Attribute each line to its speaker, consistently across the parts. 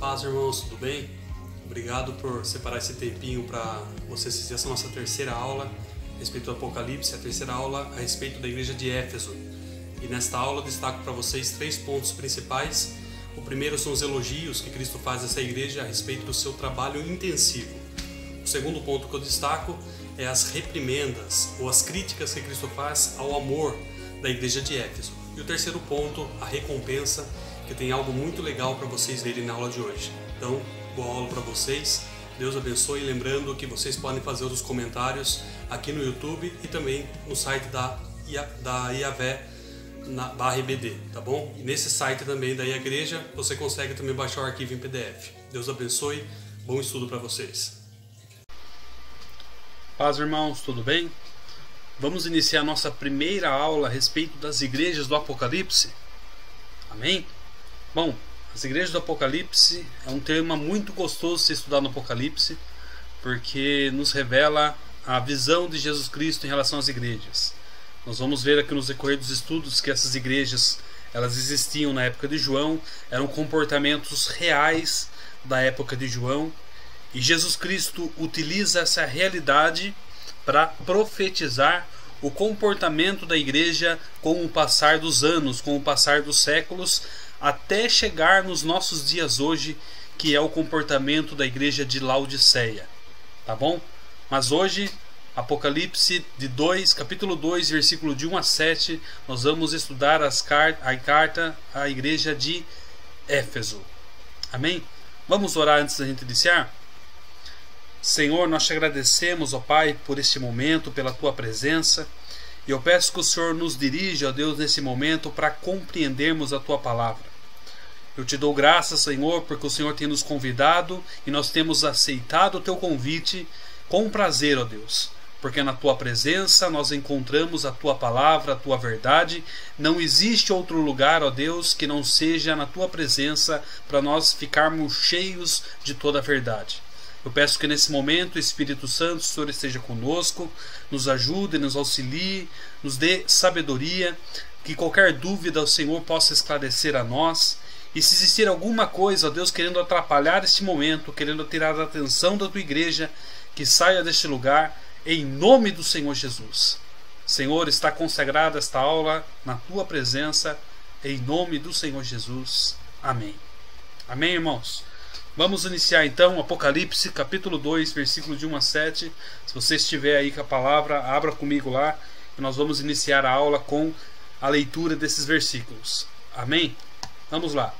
Speaker 1: Paz, irmãos, tudo bem? Obrigado por separar esse tempinho para você assistir essa nossa terceira aula a respeito do Apocalipse, a terceira aula a respeito da igreja de Éfeso. E nesta aula eu destaco para vocês 3 pontos principais. O primeiro são os elogios que Cristo faz a essa igreja a respeito do seu trabalho intensivo. O segundo ponto que eu destaco é as reprimendas ou as críticas que Cristo faz ao amor da igreja de Éfeso. E o terceiro ponto, a recompensa, que tem algo muito legal para vocês verem na aula de hoje. Então, boa aula para vocês, Deus abençoe, lembrando que vocês podem fazer os comentários aqui no YouTube e também no site da IAVE/BD, tá bom? E nesse site também da igreja você consegue também baixar o arquivo em PDF. Deus abençoe, bom estudo para vocês. Paz, irmãos, tudo bem? Vamos iniciar nossa primeira aula a respeito das igrejas do Apocalipse. Amém? Bom, as igrejas do Apocalipse é um tema muito gostoso de se estudar no Apocalipse, porque nos revela a visão de Jesus Cristo em relação às igrejas. Nós vamos ver aqui nos decorrer dos estudos que essas igrejas, elas existiam na época de João, eram comportamentos reais da época de João, e Jesus Cristo utiliza essa realidade para profetizar o comportamento da igreja com o passar dos anos, com o passar dos séculos, até chegar nos nossos dias hoje, que é o comportamento da igreja de Laodiceia. Tá bom? Mas hoje, Apocalipse capítulo 2, versículo de 1 a 7, nós vamos estudar a carta à igreja de Éfeso. Amém? Vamos orar antes da gente iniciar? Senhor, nós te agradecemos, ó Pai, por este momento, pela Tua presença. E eu peço que o Senhor nos dirija, ó Deus, nesse momento para compreendermos a Tua palavra. Eu te dou graças, Senhor, porque o Senhor tem nos convidado e nós temos aceitado o Teu convite com prazer, ó Deus. Porque na Tua presença nós encontramos a Tua palavra, a Tua verdade. Não existe outro lugar, ó Deus, que não seja na Tua presença para nós ficarmos cheios de toda a verdade. Eu peço que nesse momento o Espírito Santo, o Senhor esteja conosco, nos ajude, nos auxilie, nos dê sabedoria, que qualquer dúvida o Senhor possa esclarecer a nós. E se existir alguma coisa, ó Deus, querendo atrapalhar este momento, querendo tirar a atenção da Tua igreja, que saia deste lugar, em nome do Senhor Jesus. Senhor, está consagrada esta aula na Tua presença, em nome do Senhor Jesus. Amém. Amém, irmãos? Vamos iniciar então Apocalipse, capítulo 2, versículo de 1 a 7. Se você estiver aí com a palavra, abra comigo lá, e nós vamos iniciar a aula com a leitura desses versículos. Amém? Vamos lá.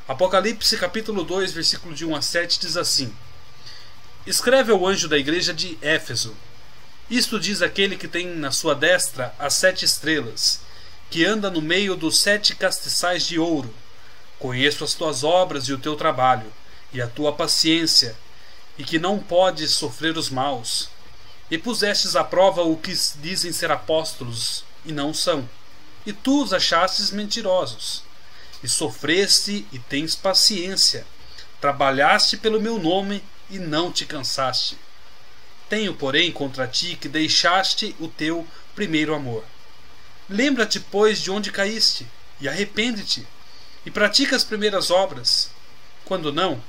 Speaker 1: Apocalipse, capítulo 2, versículo de 1 a 7 diz assim: Escreve ao anjo da igreja de Éfeso: Isto diz aquele que tem na sua destra as 7 estrelas, que anda no meio dos 7 castiçais de ouro. Conheço as tuas obras e o teu trabalho, e a tua paciência, e que não podes sofrer os maus. E pusestes à prova o que dizem ser apóstolos, e não são. E tu os achastes mentirosos. E sofreste e tens paciência. Trabalhaste pelo meu nome e não te cansaste. Tenho, porém, contra ti que deixaste o teu primeiro amor. Lembra-te, pois, de onde caíste, e arrepende-te, e pratica as primeiras obras. Quando não,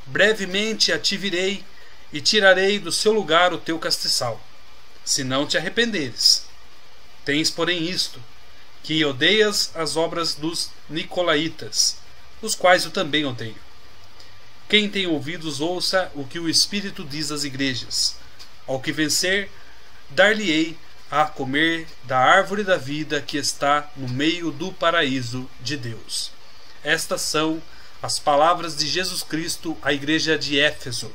Speaker 1: brevemente a ti virei, e tirarei do seu lugar o teu castiçal, se não te arrependeres. Tens, porém, isto, que odeias as obras dos nicolaítas, os quais eu também odeio. Quem tem ouvidos, ouça o que o Espírito diz às igrejas. Ao que vencer, dar-lhe-ei a comer da árvore da vida que está no meio do paraíso de Deus. Estas são as palavras de Jesus Cristo à igreja de Éfeso.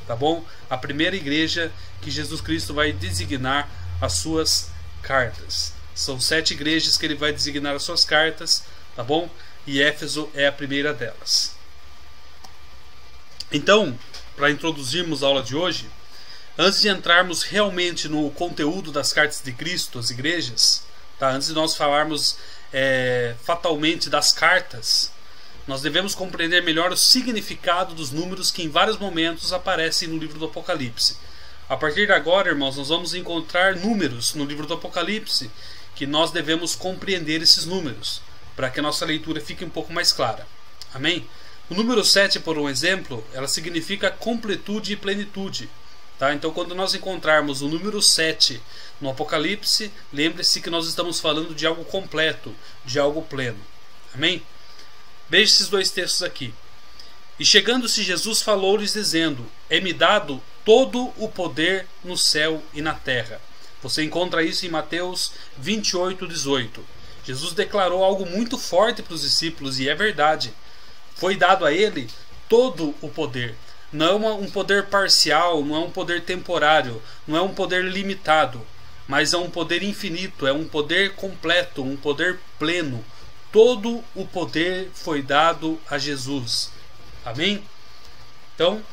Speaker 1: Tá bom? A primeira igreja que Jesus Cristo vai designar as suas cartas. São 7 igrejas que ele vai designar as suas cartas, tá bom? E Éfeso é a primeira delas. Então, para introduzirmos a aula de hoje, antes de entrarmos realmente no conteúdo das cartas de Cristo às igrejas, tá? Antes de nós falarmos fatalmente das cartas, nós devemos compreender melhor o significado dos números que em vários momentos aparecem no livro do Apocalipse. A partir de agora, irmãos, nós vamos encontrar números no livro do Apocalipse que nós devemos compreender esses números, para que a nossa leitura fique um pouco mais clara. Amém? O número 7, por um exemplo, ela significa completude e plenitude. Tá? Então, quando nós encontrarmos o número 7 no Apocalipse, lembre-se que nós estamos falando de algo completo, de algo pleno. Amém? Veja esses dois textos aqui. E chegando-se Jesus falou-lhes dizendo: é-me dado todo o poder no céu e na terra. Você encontra isso em Mateus 28:18. Jesus declarou algo muito forte para os discípulos, e é verdade. Foi dado a ele todo o poder. Não é um poder parcial, não é um poder temporário, não é um poder limitado, mas é um poder infinito, é um poder completo, um poder pleno. Todo o poder foi dado a Jesus. Amém? Então,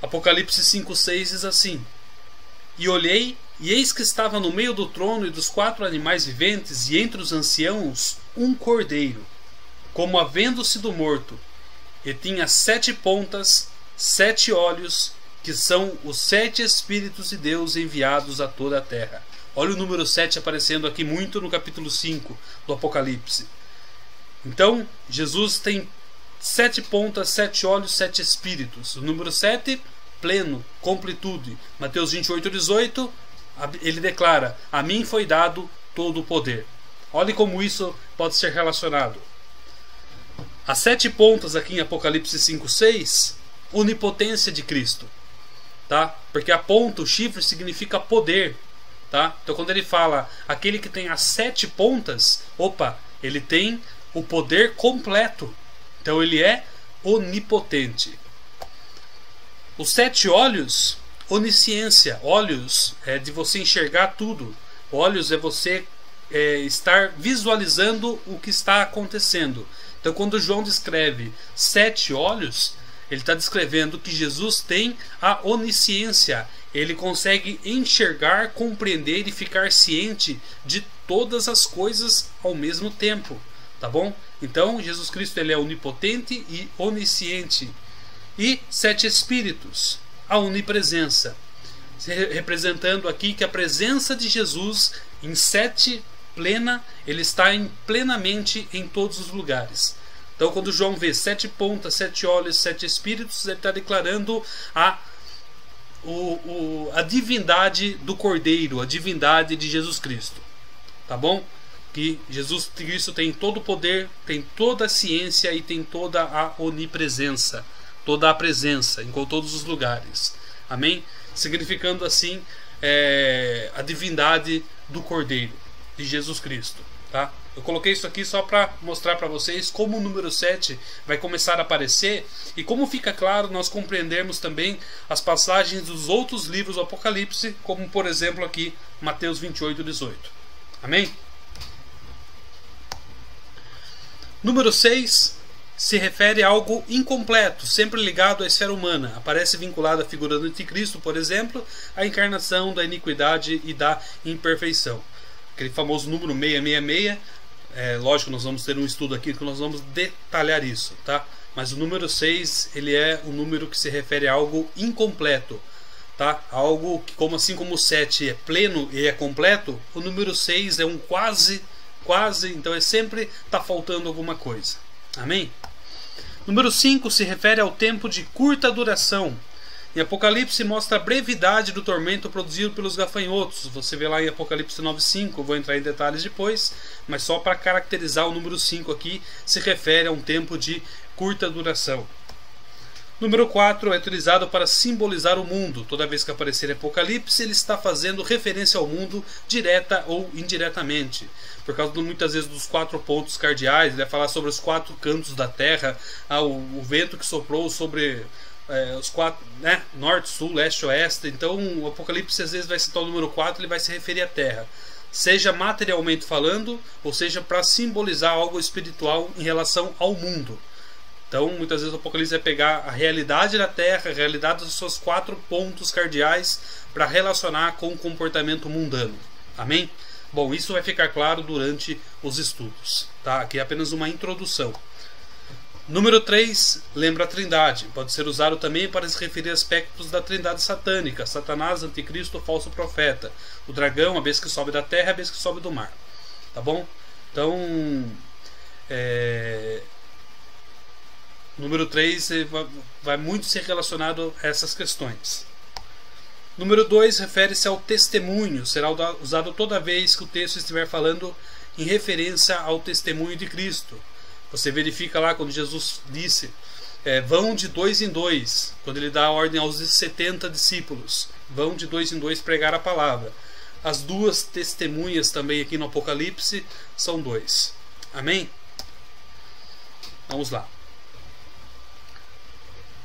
Speaker 1: Apocalipse 5:6 diz assim: e olhei, e eis que estava no meio do trono e dos 4 animais viventes, e entre os anciãos, um cordeiro, como havendo sido morto, e tinha 7 pontas, 7 olhos, que são os 7 Espíritos de Deus enviados a toda a terra. Olha o número 7 aparecendo aqui muito no capítulo 5 do Apocalipse. Então, Jesus tem 7 pontas, 7 olhos, 7 espíritos. O número 7, pleno, completude. Mateus 28:18, ele declara: a mim foi dado todo o poder. Olhe como isso pode ser relacionado. As 7 pontas aqui em Apocalipse 5:6, onipotência de Cristo. Tá? Porque a ponta, o chifre, significa poder. Tá? Então quando ele fala aquele que tem as 7 pontas, ele tem o poder completo. Então ele é onipotente. Os 7 olhos, onisciência. Olhos é de você enxergar tudo. Olhos é você estar visualizando o que está acontecendo. Então quando João descreve 7 olhos, ele está descrevendo que Jesus tem a onisciência. Ele consegue enxergar, compreender e ficar ciente de todas as coisas ao mesmo tempo. Tá bom? Então Jesus Cristo ele é onipotente e onisciente. E 7 espíritos, a onipresença, representando aqui que a presença de Jesus em 7 plena, ele está plenamente em todos os lugares. Então quando João vê 7 pontas, 7 olhos, 7 espíritos, ele está declarando a divindade do Cordeiro, a divindade de Jesus Cristo. Tá bom? Que Jesus Cristo tem todo o poder, tem toda a ciência e tem toda a onipresença, toda a presença em todos os lugares. Amém? Significando assim a divindade do Cordeiro de Jesus Cristo. Tá? Eu coloquei isso aqui só para mostrar para vocês como o número 7 vai começar a aparecer e como fica claro nós compreendermos também as passagens dos outros livros do Apocalipse, como por exemplo aqui Mateus 28:18. Amém? Número 6 se refere a algo incompleto, sempre ligado à esfera humana. Aparece vinculado à figura do anticristo, por exemplo, à encarnação da iniquidade e da imperfeição. Aquele famoso número 666, lógico, nós vamos ter um estudo aqui que nós vamos detalhar isso, tá? Mas o número 6, ele é um número que se refere a algo incompleto, tá? Algo que, assim como o 7 é pleno e é completo, o número 6 é um quase, então sempre está faltando alguma coisa. Amém? Número 5 se refere ao tempo de curta duração. Em Apocalipse mostra a brevidade do tormento produzido pelos gafanhotos. Você vê lá em Apocalipse 9:5, vou entrar em detalhes depois, mas só para caracterizar o número 5 aqui, se refere a um tempo de curta duração. Número 4 é utilizado para simbolizar o mundo. Toda vez que aparecer em Apocalipse, ele está fazendo referência ao mundo direta ou indiretamente. Por causa muitas vezes dos 4 pontos cardeais, ele vai falar sobre os 4 cantos da terra, o vento que soprou sobre os 4, né? Norte, sul, leste, oeste. Então o Apocalipse às vezes vai citar o número 4, ele vai se referir à terra, seja materialmente falando, ou seja para simbolizar algo espiritual em relação ao mundo. Então muitas vezes o Apocalipse vai pegar a realidade da terra, a realidade dos seus 4 pontos cardeais, para relacionar com o comportamento mundano. Amém? Bom, isso vai ficar claro durante os estudos, tá? Aqui é apenas uma introdução. Número 3, lembra a Trindade. Pode ser usado também para se referir a aspectos da Trindade satânica: Satanás, Anticristo, o falso profeta, o dragão, a besta que sobe da terra, a besta que sobe do mar. Tá bom? Então, Número 3 vai muito ser relacionado a essas questões. Número 2 refere-se ao testemunho. Será usado toda vez que o texto estiver falando em referência ao testemunho de Cristo. Você verifica lá quando Jesus disse: vão de 2 em 2, quando ele dá a ordem aos 70 discípulos, vão de 2 em 2 pregar a palavra. As duas testemunhas também aqui no Apocalipse são 2. Amém? Vamos lá.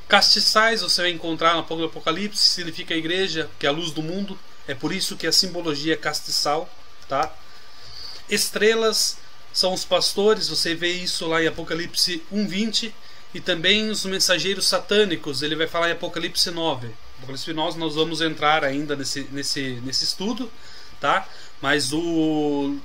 Speaker 1: Castiçais você vai encontrar no Apocalipse, significa a igreja, que é a luz do mundo. É por isso que a simbologia é castiçal, tá? Estrelas são os pastores, você vê isso lá em Apocalipse 1:20, e também os mensageiros satânicos, ele vai falar em Apocalipse 9. Apocalipse 9 nós vamos entrar ainda nesse estudo, tá? Mas o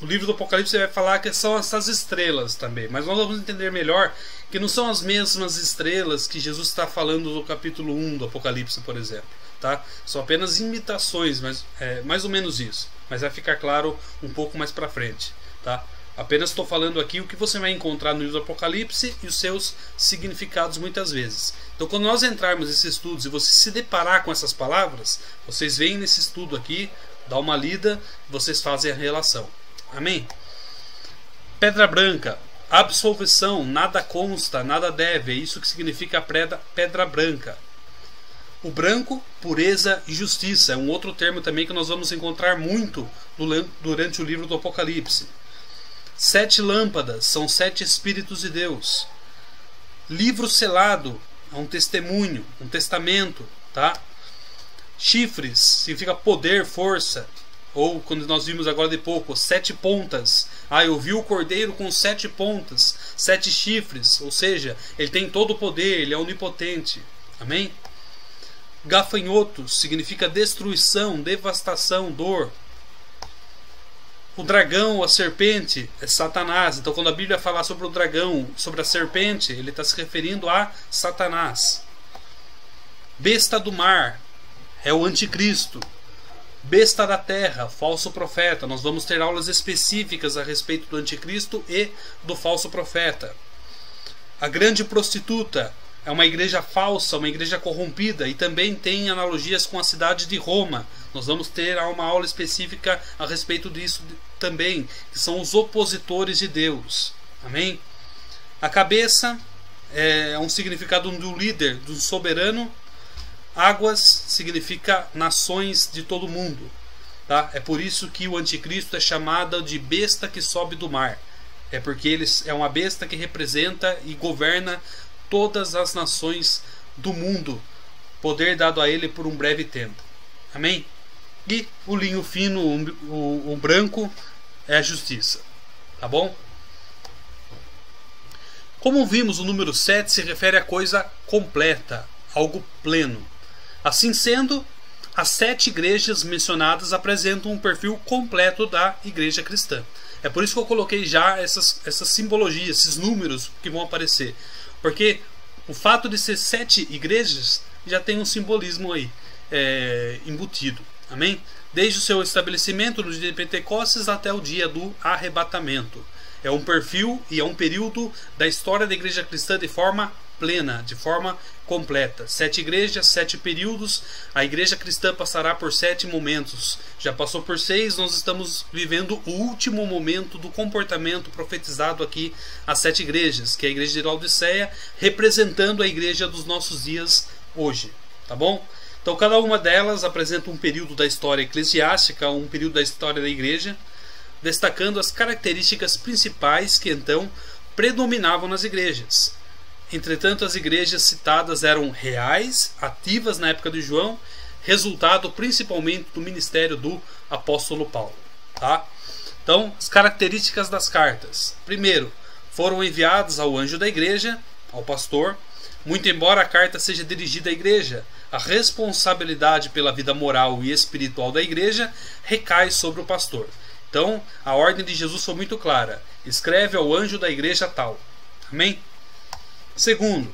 Speaker 1: livro do Apocalipse vai falar que são essas estrelas também, mas nós vamos entender melhor que não são as mesmas estrelas que Jesus está falando no capítulo 1 do Apocalipse, por exemplo, tá? São apenas imitações, mas mais ou menos isso, mas vai ficar claro um pouco mais para frente, tá? Apenas estou falando aqui o que você vai encontrar no livro do Apocalipse e os seus significados muitas vezes. Então, quando nós entrarmos nesses estudos e você se deparar com essas palavras, vocês veem nesse estudo aqui, dá uma lida, vocês fazem a relação. Amém? Pedra branca, absolvição, nada consta, nada deve, é isso que significa a pedra branca. O branco, pureza e justiça, é um outro termo também que nós vamos encontrar muito durante o livro do Apocalipse. 7 lâmpadas, são 7 Espíritos de Deus. Livro selado, é um testemunho, um testamento, tá? Chifres, significa poder, força. Ou, quando nós vimos agora de pouco, 7 pontas. Eu vi o cordeiro com 7 pontas, 7 chifres. Ou seja, ele tem todo o poder, ele é onipotente. Amém? Gafanhotos, significa destruição, devastação, dor. O dragão, a serpente, é Satanás. Então, quando a Bíblia fala sobre o dragão, sobre a serpente, ele está se referindo a Satanás. Besta do mar é o anticristo. Besta da terra, falso profeta. Nós vamos ter aulas específicas a respeito do anticristo e do falso profeta. A grande prostituta é uma igreja falsa, uma igreja corrompida, e também tem analogias com a cidade de Roma. Nós vamos ter uma aula específica a respeito disso também, que são os opositores de Deus. Amém? A cabeça é um significado do líder, do soberano. Águas significa nações de todo mundo, tá? É por isso que o anticristo é chamado de besta que sobe do mar. É porque ele é uma besta que representa e governa todas as nações do mundo, poder dado a ele por um breve tempo. Amém? E o linho fino, o branco, é a justiça. Tá bom? Como vimos, o número 7 se refere a coisa completa, algo pleno. Assim sendo, as 7 igrejas mencionadas apresentam um perfil completo da igreja cristã. É por isso que eu coloquei já essas simbologias, esses números que vão aparecer. Porque o fato de ser 7 igrejas já tem um simbolismo aí embutido. Amém? Desde o seu estabelecimento no dia de Pentecostes até o dia do arrebatamento. É um perfil e é um período da história da igreja cristã de forma plena, de forma completa. 7 igrejas, 7 períodos. A igreja cristã passará por 7 momentos. Já passou por 6, nós estamos vivendo o último momento do comportamento profetizado aqui às 7 igrejas, que é a igreja de Laodiceia, representando a igreja dos nossos dias hoje. Tá bom? Então cada uma delas apresenta um período da história eclesiástica, um período da história da igreja, destacando as características principais que então predominavam nas igrejas. Entretanto, as igrejas citadas eram reais, ativas na época de João, resultado principalmente do ministério do apóstolo Paulo. Tá? Então, as características das cartas. Primeiro, foram enviadas ao anjo da igreja, ao pastor. Muito embora a carta seja dirigida à igreja, a responsabilidade pela vida moral e espiritual da igreja recai sobre o pastor. Então, a ordem de Jesus foi muito clara. Escreve ao anjo da igreja tal. Amém? Segundo,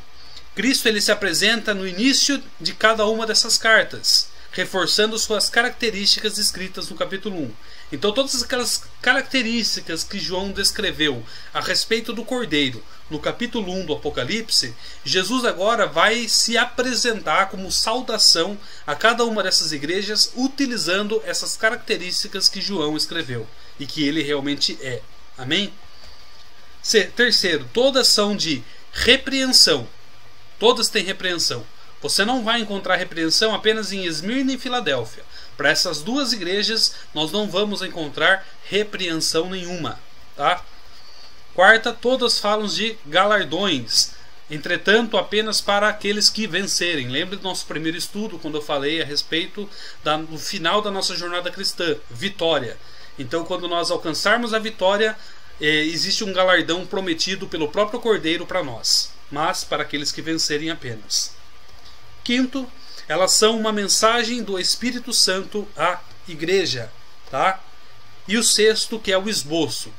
Speaker 1: Cristo ele se apresenta no início de cada uma dessas cartas, reforçando suas características descritas no capítulo 1. Então todas aquelas características que João descreveu a respeito do Cordeiro, no capítulo 1 do Apocalipse, Jesus agora vai se apresentar como saudação a cada uma dessas igrejas, utilizando essas características que João escreveu e que ele realmente é. Amém? Terceiro, todas são de repreensão. Todas têm repreensão. Você não vai encontrar repreensão apenas em Esmirna e Filadélfia. Para essas duas igrejas, nós não vamos encontrar repreensão nenhuma. Tá? Quarta, todas falam de galardões. Entretanto, apenas para aqueles que vencerem. Lembre do nosso primeiro estudo, quando eu falei a respeito do final da nossa jornada cristã, vitória. Então, quando nós alcançarmos a vitória, existe um galardão prometido pelo próprio Cordeiro para nós, mas para aqueles que vencerem apenas. Quinto, elas são uma mensagem do Espírito Santo à igreja, tá? E o sexto, que é o esboço.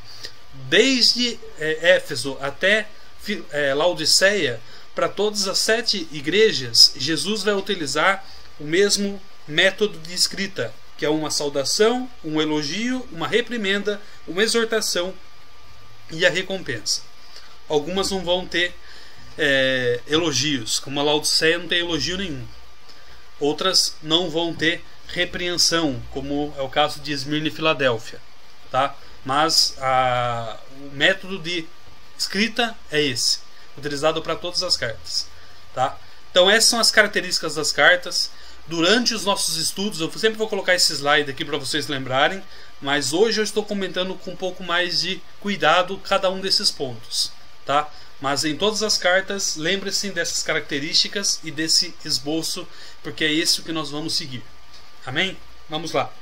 Speaker 1: Desde Éfeso até Laodiceia, para todas as 7 igrejas, Jesus vai utilizar o mesmo método de escrita, que é uma saudação, um elogio, uma reprimenda, uma exortação e a recompensa. Algumas não vão ter elogios, como a Laodiceia não tem elogio nenhum. Outras não vão ter repreensão, como é o caso de Esmirna e Filadélfia, tá? Mas o método de escrita é esse, utilizado para todas as cartas, tá? Então essas são as características das cartas. Durante os nossos estudos, eu sempre vou colocar esse slide aqui para vocês lembrarem, mas hoje eu estou comentando com um pouco mais de cuidado cada um desses pontos, tá? Mas em todas as cartas, lembre-se dessas características e desse esboço, porque é isso que nós vamos seguir. Amém? Vamos lá.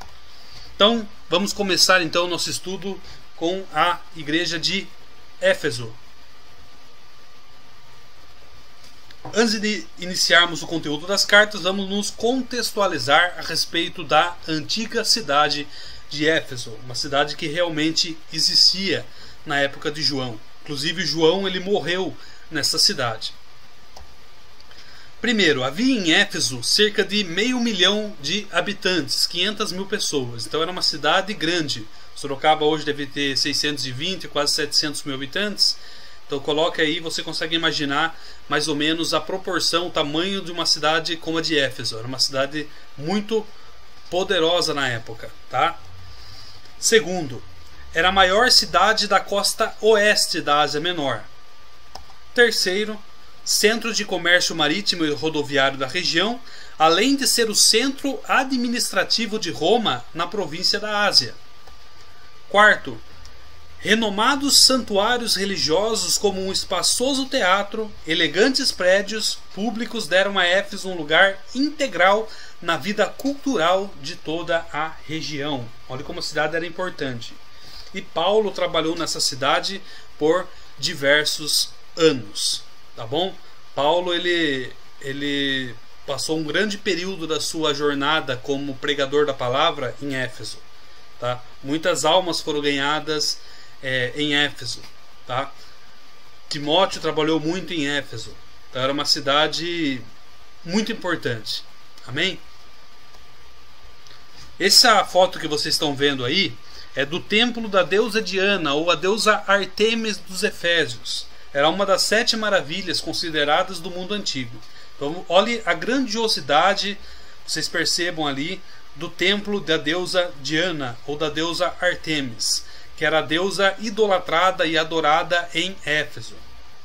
Speaker 1: Então, vamos começar então o nosso estudo com a igreja de Éfeso. Antes de iniciarmos o conteúdo das cartas, vamos nos contextualizar a respeito da antiga cidade de Éfeso, uma cidade que realmente existia na época de João. Inclusive João ele morreu nessa cidade. Primeiro, havia em Éfeso cerca de 500 mil de habitantes, 500 mil pessoas. Então era uma cidade grande. Sorocaba hoje deve ter 620, quase 700 mil habitantes. Então coloca aí, você consegue imaginar mais ou menos a proporção, o tamanho de uma cidade como a de Éfeso. Era uma cidade muito poderosa na época, tá? Segundo, era a maior cidade da costa oeste da Ásia Menor. Terceiro, centro de comércio marítimo e rodoviário da região, além de ser o centro administrativo de Roma na província da Ásia. Quarto, renomados santuários religiosos como um espaçoso teatro, elegantes prédios públicos deram a Éfeso um lugar integral na vida cultural de toda a região. Olha como a cidade era importante. E Paulo trabalhou nessa cidade por diversos anos, tá bom? Paulo ele passou um grande período da sua jornada como pregador da palavra em Éfeso, tá? Muitas almas foram ganhadas em Éfeso, tá? Timóteo trabalhou muito em Éfeso, então era uma cidade muito importante. Amém? Essa foto que vocês estão vendo aí é do templo da deusa Diana, ou a deusa Artemis dos Efésios. Era uma das 7 maravilhas consideradas do mundo antigo. Então olhe a grandiosidade, vocês percebam ali, do templo da deusa Diana, ou da deusa Artemis, que era a deusa idolatrada e adorada em Éfeso,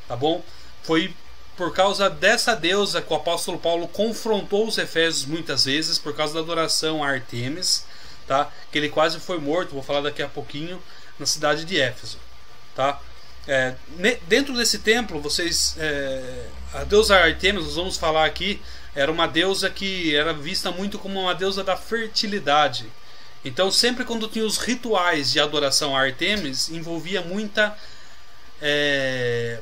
Speaker 1: tá bom? Foi por causa dessa deusa que o apóstolo Paulo confrontou os efésios muitas vezes, por causa da adoração a Artemis, tá? Que ele quase foi morto, vou falar daqui a pouquinho, na cidade de Éfeso, tá? Dentro desse templo, a deusa Artemis, nós vamos falar aqui, era uma deusa que era vista muito como uma deusa da fertilidade. Então sempre quando tinha os rituais de adoração a Artemis, envolvia muita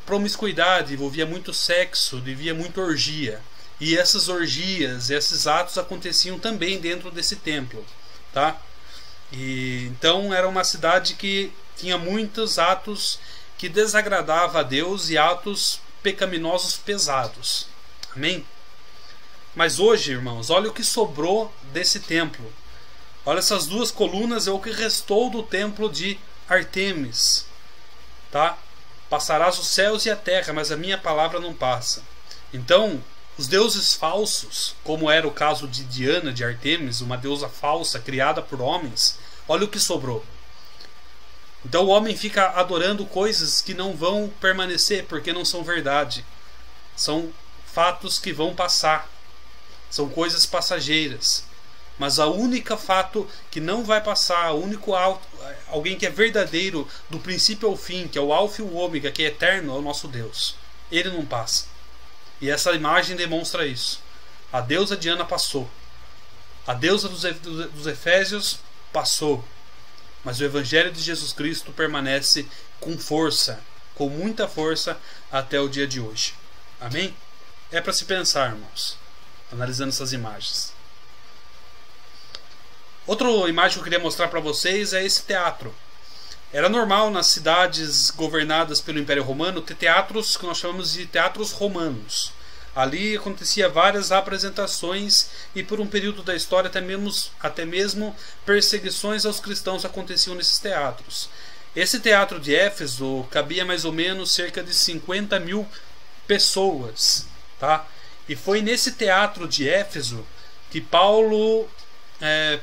Speaker 1: promiscuidade, envolvia muito sexo, envolvia muita orgia. E essas orgias, esses atos aconteciam também dentro desse templo, tá? E então era uma cidade que tinha muitos atos que desagradavam a Deus e atos pecaminosos pesados. Amém? Mas hoje, irmãos, olha o que sobrou desse templo. Olha, essas 2 colunas é o que restou do templo de Artemis, tá? Passarás os céus e a terra, mas a minha palavra não passa. Então, os deuses falsos, como era o caso de Diana, de Artemis, uma deusa falsa criada por homens, olha o que sobrou. Então o homem fica adorando coisas que não vão permanecer, porque não são verdade. São fatos que vão passar. São coisas passageiras. Mas a única fato que não vai passar, o único alguém que é verdadeiro do princípio ao fim, que é o alfa e o ômega, que é eterno, é o nosso Deus. Ele não passa. E essa imagem demonstra isso. A deusa Diana passou. A deusa dos Efésios passou. Mas o Evangelho de Jesus Cristo permanece com força, com muita força, até o dia de hoje. Amém? É para se pensar, irmãos, analisando essas imagens. Outra imagem que eu queria mostrar para vocês é esse teatro. Era normal nas cidades governadas pelo Império Romano ter teatros que nós chamamos de teatros romanos. Ali acontecia várias apresentações e por um período da história até mesmo perseguições aos cristãos aconteciam nesses teatros. Esse teatro de Éfeso cabia mais ou menos cerca de 50 mil pessoas, tá? E foi nesse teatro de Éfeso que Paulo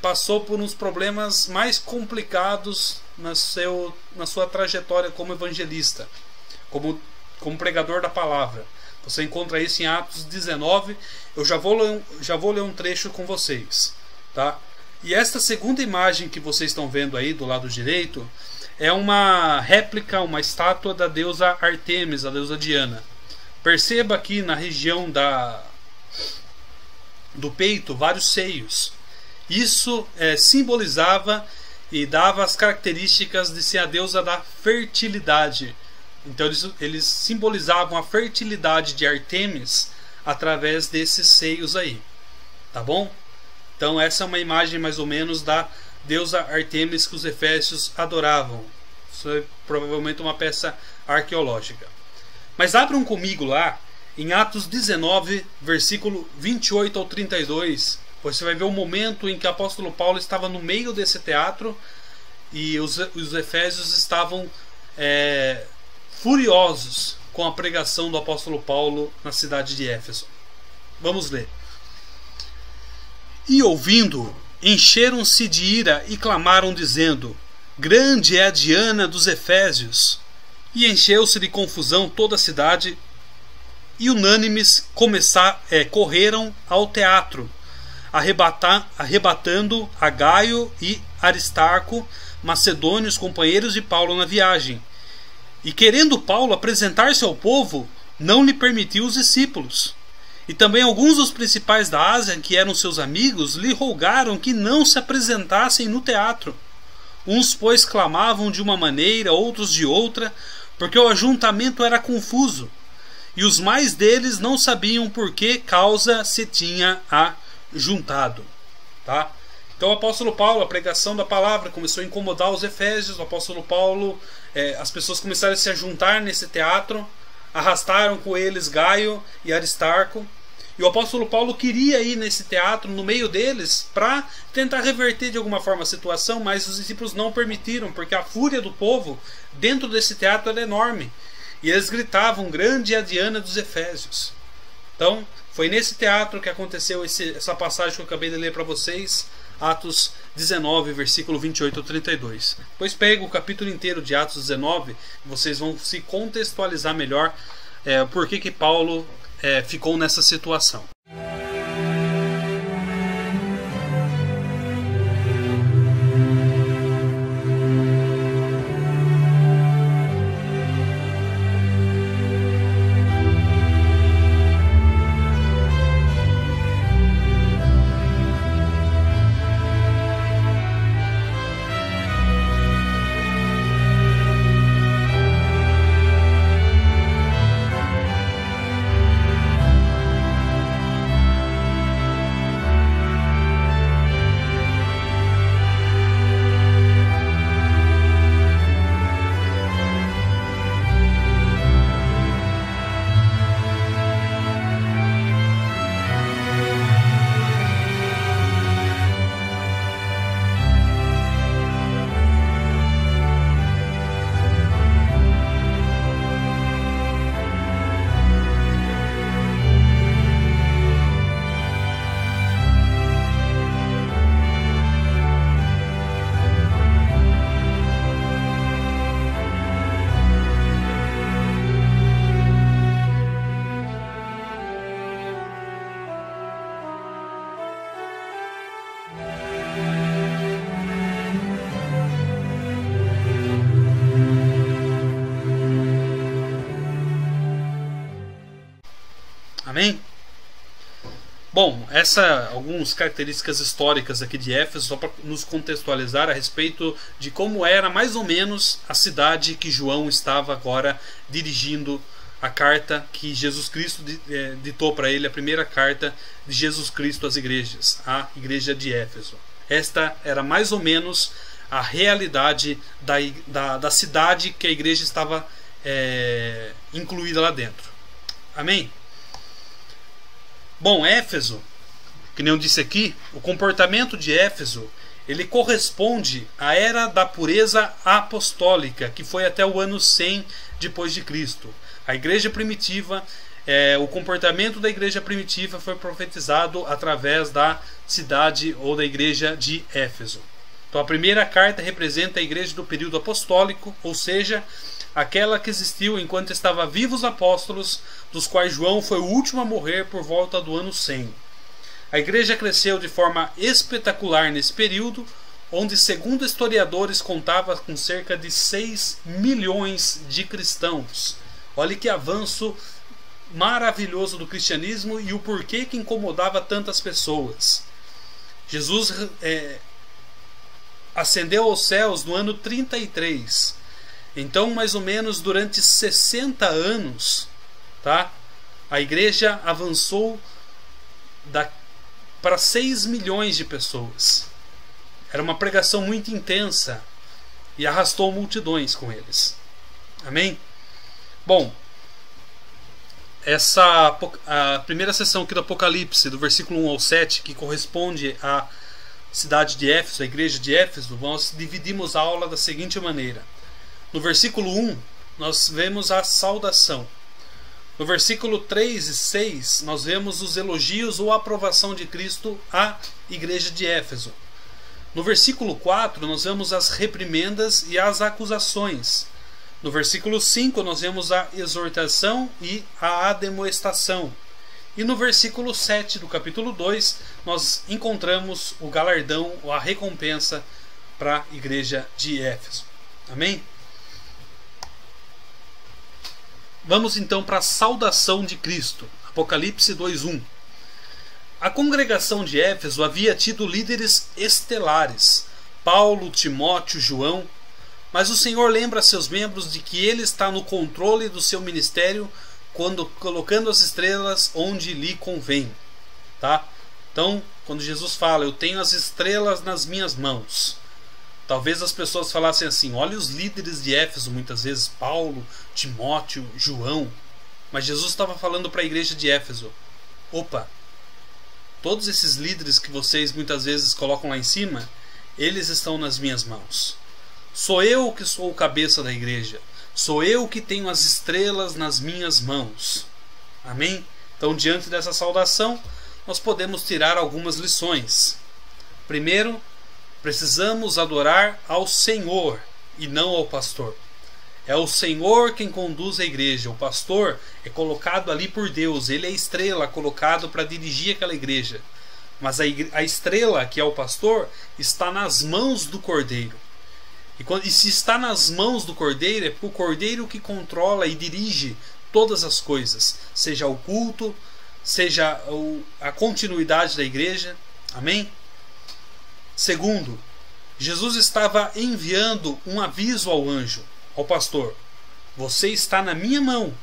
Speaker 1: passou por uns problemas mais complicados na sua trajetória como evangelista, como pregador da palavra. Você encontra isso em Atos 19. Eu já vou ler um trecho com vocês, tá? E esta segunda imagem que vocês estão vendo aí do lado direito é uma réplica, uma estátua da deusa Artemis, a deusa Diana. Perceba aqui na região do peito vários seios. Isso simbolizava e dava as características de ser a deusa da fertilidade. Então eles simbolizavam a fertilidade de Artemis através desses seios aí. Tá bom? Então essa é uma imagem mais ou menos da deusa Artemis que os efésios adoravam. Isso é provavelmente uma peça arqueológica. Mas abram comigo lá em Atos 19, versículo 28 ao 32. Você vai ver o momento em que o apóstolo Paulo estava no meio desse teatro e os efésios estavam furiosos com a pregação do apóstolo Paulo na cidade de Éfeso. Vamos ler. E ouvindo, encheram-se de ira e clamaram dizendo: grande é a Diana dos Efésios. E encheu-se de confusão toda a cidade, e unânimes correram ao teatro, arrebatando a Gaio e Aristarco, macedônios companheiros de Paulo na viagem. E querendo Paulo apresentar-se ao povo, não lhe permitiu os discípulos. E também alguns dos principais da Ásia, que eram seus amigos, lhe rogaram que não se apresentassem no teatro. Uns, pois, clamavam de uma maneira, outros de outra, porque o ajuntamento era confuso, e os mais deles não sabiam por que causa se tinha ajuntado. Tá? Então o apóstolo Paulo, a pregação da palavra começou a incomodar os efésios. O apóstolo Paulo, as pessoas começaram a se juntar nesse teatro, arrastaram com eles Gaio e Aristarco, e o apóstolo Paulo queria ir nesse teatro no meio deles para tentar reverter de alguma forma a situação, mas os discípulos não permitiram, porque a fúria do povo dentro desse teatro era enorme, e eles gritavam: grande é a Diana dos Efésios. Então foi nesse teatro que aconteceu essa passagem que eu acabei de ler para vocês, Atos 19, versículo 28 ao 32. Depois pega o capítulo inteiro de Atos 19 e vocês vão se contextualizar melhor por que Paulo ficou nessa situação. Amém? Bom, algumas características históricas aqui de Éfeso, só para nos contextualizar a respeito de como era mais ou menos a cidade que João estava agora dirigindo a carta que Jesus Cristo ditou para ele, a primeira carta de Jesus Cristo às igrejas, a igreja de Éfeso. Esta era mais ou menos a realidade da cidade que a igreja estava incluída lá dentro. Amém? Bom, Éfeso, que nem eu disse aqui, o comportamento de Éfeso, ele corresponde à era da pureza apostólica, que foi até o ano 100 depois de Cristo. A igreja primitiva, o comportamento da igreja primitiva foi profetizado através da cidade ou da igreja de Éfeso. Então a primeira carta representa a igreja do período apostólico, ou seja, aquela que existiu enquanto estavam vivos os apóstolos, dos quais João foi o último a morrer por volta do ano 100. A igreja cresceu de forma espetacular nesse período, onde, segundo historiadores, contava com cerca de 6 milhões de cristãos. Olha que avanço maravilhoso do cristianismo e o porquê que incomodava tantas pessoas. Jesus ascendeu aos céus no ano 33. Então, mais ou menos durante 60 anos, tá? A igreja avançou para 6 milhões de pessoas. Era uma pregação muito intensa e arrastou multidões com eles. Amém? Bom, a primeira sessão aqui do Apocalipse, do versículo 1 ao 7, que corresponde à cidade de Éfeso, a igreja de Éfeso, nós dividimos a aula da seguinte maneira. No versículo 1, nós vemos a saudação. No versículo 3 e 6, nós vemos os elogios ou a aprovação de Cristo à igreja de Éfeso. No versículo 4, nós vemos as reprimendas e as acusações. No versículo 5, nós vemos a exortação e a admoestação. E no versículo 7 do capítulo 2, nós encontramos o galardão ou a recompensa para a igreja de Éfeso. Amém? Vamos então para a saudação de Cristo. Apocalipse 2:1. A congregação de Éfeso havia tido líderes estelares, Paulo, Timóteo, João, mas o Senhor lembra a seus membros de que Ele está no controle do seu ministério, colocando as estrelas onde lhe convém. Tá? Então, quando Jesus fala, eu tenho as estrelas nas minhas mãos, talvez as pessoas falassem assim, olha os líderes de Éfeso, muitas vezes Paulo, Timóteo, João, mas Jesus estava falando para a igreja de Éfeso, opa, todos esses líderes que vocês muitas vezes colocam lá em cima, eles estão nas minhas mãos. Sou eu que sou o cabeça da igreja. Sou eu que tenho as estrelas nas minhas mãos. Amém? Então, diante dessa saudação, nós podemos tirar algumas lições. Primeiro, precisamos adorar ao Senhor e não ao pastor. É o Senhor quem conduz a igreja. O pastor é colocado ali por Deus. Ele é a estrela colocado para dirigir aquela igreja. Mas a estrela, que é o pastor, está nas mãos do Cordeiro. E se está nas mãos do Cordeiro, é o Cordeiro que controla e dirige todas as coisas. Seja o culto, seja a continuidade da igreja. Amém? Segundo, Jesus estava enviando um aviso ao anjo, ao pastor. Você está na minha mão.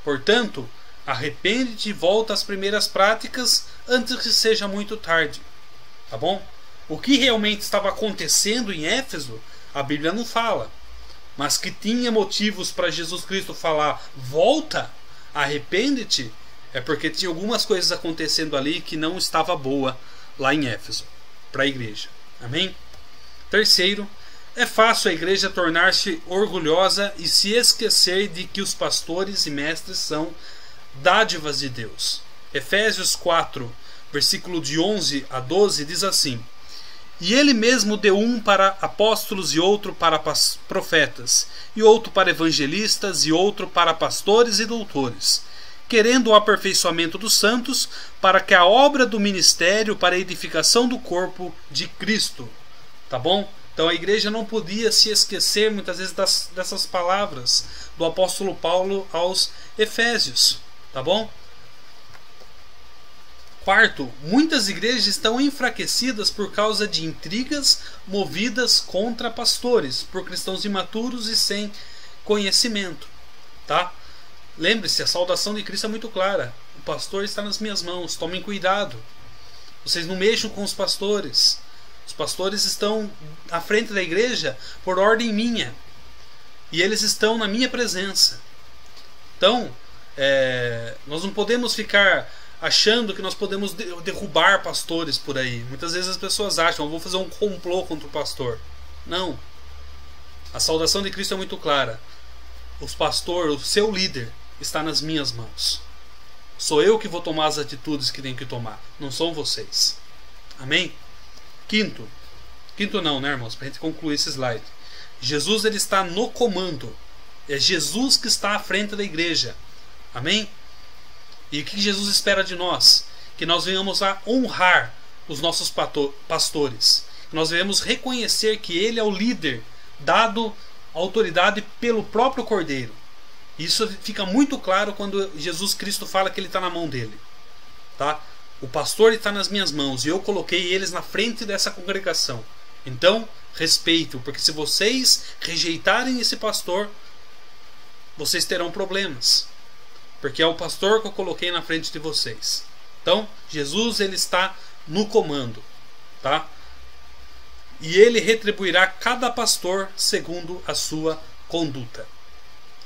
Speaker 1: Portanto, arrepende-te e volta às primeiras práticas antes que seja muito tarde. Tá bom? O que realmente estava acontecendo em Éfeso, a Bíblia não fala. Mas que tinha motivos para Jesus Cristo falar, volta, arrepende-te, é porque tinha algumas coisas acontecendo ali que não estava boa lá em Éfeso, para a igreja. Amém? Terceiro, é fácil a igreja tornar-se orgulhosa e se esquecer de que os pastores e mestres são dádivas de Deus. Efésios 4, versículo de 11 a 12 diz assim: E ele mesmo deu um para apóstolos e outro para profetas, e outro para evangelistas e outro para pastores e doutores, querendo o aperfeiçoamento dos santos, para que a obra do ministério para a edificação do corpo de Cristo. Tá bom? Então a igreja não podia se esquecer muitas vezes dessas palavras do apóstolo Paulo aos Efésios. Tá bom? Quarto, muitas igrejas estão enfraquecidas por causa de intrigas movidas contra pastores, por cristãos imaturos e sem conhecimento. Tá? Lembre-se, a saudação de Cristo é muito clara. O pastor está nas minhas mãos, tomem cuidado. Vocês não mexam com os pastores. Os pastores estão à frente da igreja por ordem minha. E eles estão na minha presença. Então, nós não podemos ficar achando que nós podemos derrubar pastores por aí. Muitas vezes as pessoas acham, eu vou fazer um complô contra o pastor. Não. A saudação de Cristo é muito clara. O pastor, o seu líder, está nas minhas mãos. Sou eu que vou tomar as atitudes que tenho que tomar, não são vocês. Amém? Quinto não, né, irmãos? Para a gente concluir esse slide. Jesus, ele está no comando. É Jesus que está à frente da igreja. Amém? E o que Jesus espera de nós? Que nós venhamos a honrar os nossos pastores. Que nós venhamos reconhecer que ele é o líder, dado autoridade pelo próprio Cordeiro. Isso fica muito claro quando Jesus Cristo fala que ele está na mão dele. Tá? O pastor está nas minhas mãos e eu coloquei eles na frente dessa congregação. Então, respeito, porque se vocês rejeitarem esse pastor, vocês terão problemas. Porque é o pastor que eu coloquei na frente de vocês. Então, Jesus, ele está no comando. Tá? E ele retribuirá cada pastor segundo a sua conduta.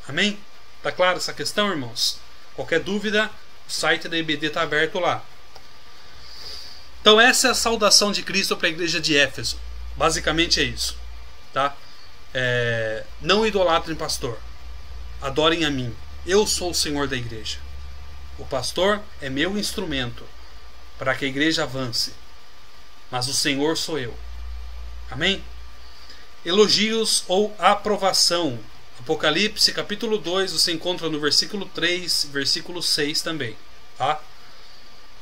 Speaker 1: Amém? Está claro essa questão, irmãos? Qualquer dúvida, o site da IBD está aberto lá. Então essa é a saudação de Cristo para a igreja de Éfeso. Basicamente é isso. Tá? Não idolatrem pastor. Adorem a mim. Eu sou o Senhor da igreja. O pastor é meu instrumento para que a igreja avance. Mas o Senhor sou eu. Amém? Elogios ou aprovação. Apocalipse capítulo 2, você encontra no versículo 3, versículo 6 também. Tá?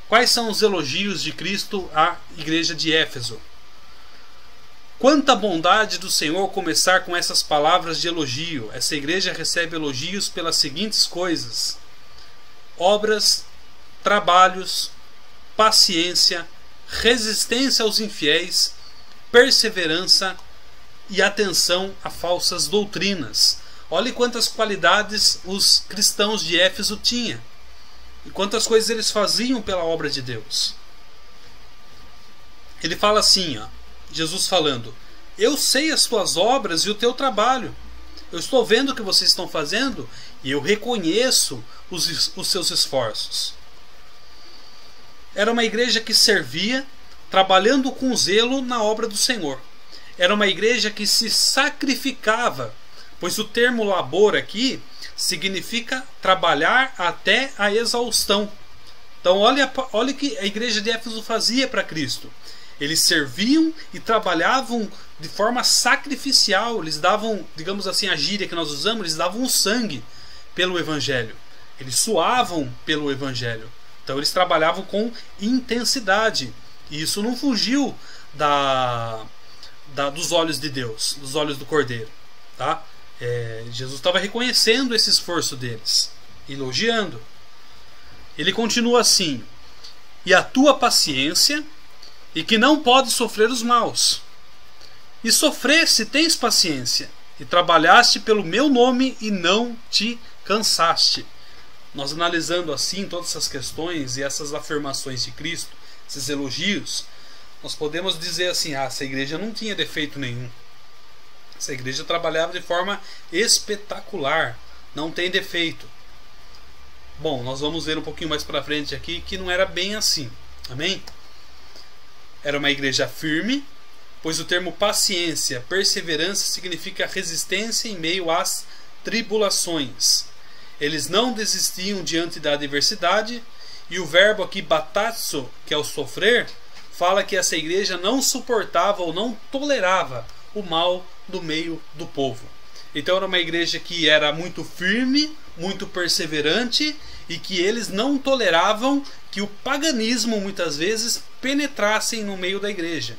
Speaker 1: Quais são os elogios de Cristo à igreja de Éfeso? Quanta bondade do Senhor começar com essas palavras de elogio. Essa igreja recebe elogios pelas seguintes coisas: obras, trabalhos, paciência, resistência aos infiéis, perseverança e atenção a falsas doutrinas. Olhe quantas qualidades os cristãos de Éfeso tinham e quantas coisas eles faziam pela obra de Deus. Ele fala assim, Jesus falando: eu sei as tuas obras e o teu trabalho. Eu estou vendo o que vocês estão fazendo e eu reconheço os seus esforços. Era uma igreja que servia, trabalhando com zelo na obra do Senhor. Era uma igreja que se sacrificava, pois o termo labor aqui significa trabalhar até a exaustão. Então olha o que a igreja de Éfeso fazia para Cristo. Eles serviam e trabalhavam de forma sacrificial. Eles davam, digamos assim, a gíria que nós usamos, eles davam o sangue pelo Evangelho. Eles suavam pelo Evangelho. Então eles trabalhavam com intensidade. E isso não fugiu dos olhos de Deus, dos olhos do Cordeiro. Tá? Jesus estava reconhecendo esse esforço deles, elogiando. Ele continua assim: e a tua paciência, e que não pode sofrer os maus. E sofreste, tens paciência, e trabalhaste pelo meu nome e não te cansaste. Nós analisando assim todas essas questões e essas afirmações de Cristo, esses elogios, nós podemos dizer assim: essa igreja não tinha defeito nenhum. Essa igreja trabalhava de forma espetacular, não tem defeito. Bom, nós vamos ver um pouquinho mais para frente aqui que não era bem assim. Amém? Era uma igreja firme, pois o termo paciência, perseverança significa resistência em meio às tribulações. Eles não desistiam diante da adversidade, e o verbo aqui batazo, que é o sofrer, fala que essa igreja não suportava ou não tolerava o mal do meio do povo. Então era uma igreja que era muito firme, muito perseverante, e que eles não toleravam que o paganismo muitas vezes penetrassem no meio da igreja.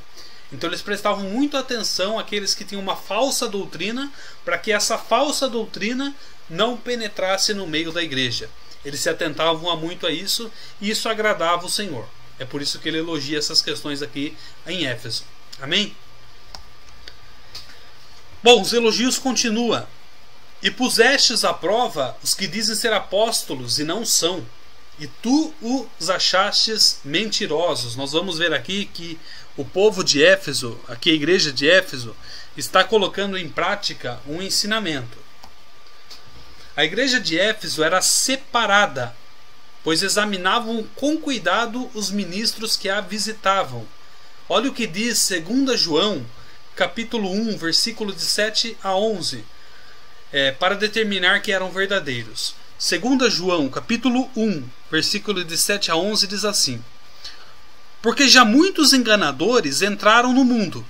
Speaker 1: Então eles prestavam muita atenção àqueles que tinham uma falsa doutrina, para que essa falsa doutrina não penetrasse no meio da igreja. Eles se atentavam muito a isso, e isso agradava o Senhor. É por isso que ele elogia essas questões aqui em Éfeso. Amém? Bom, os elogios continuam. E pusestes à prova os que dizem ser apóstolos e não são, e tu os achastes mentirosos. Nós vamos ver aqui que o povo de Éfeso, aqui a igreja de Éfeso, está colocando em prática um ensinamento. A igreja de Éfeso era separada, pois examinavam com cuidado os ministros que a visitavam. Olha o que diz 2 João, capítulo 1, versículo de 7 a 11, para determinar que eram verdadeiros. 2 João, capítulo 1, versículo de 7 a 11, diz assim: Porque já muitos enganadores entraram no mundo,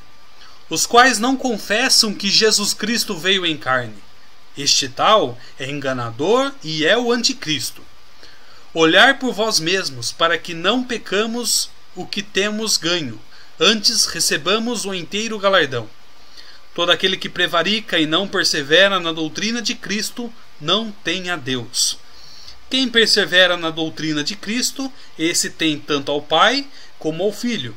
Speaker 1: os quais não confessam que Jesus Cristo veio em carne. Este tal é enganador e é o anticristo. Olhai por vós mesmos, para que não pecamos o que temos ganho, antes recebamos o inteiro galardão. Todo aquele que prevarica e não persevera na doutrina de Cristo não tem a Deus. Quem persevera na doutrina de Cristo, esse tem tanto ao Pai como ao Filho.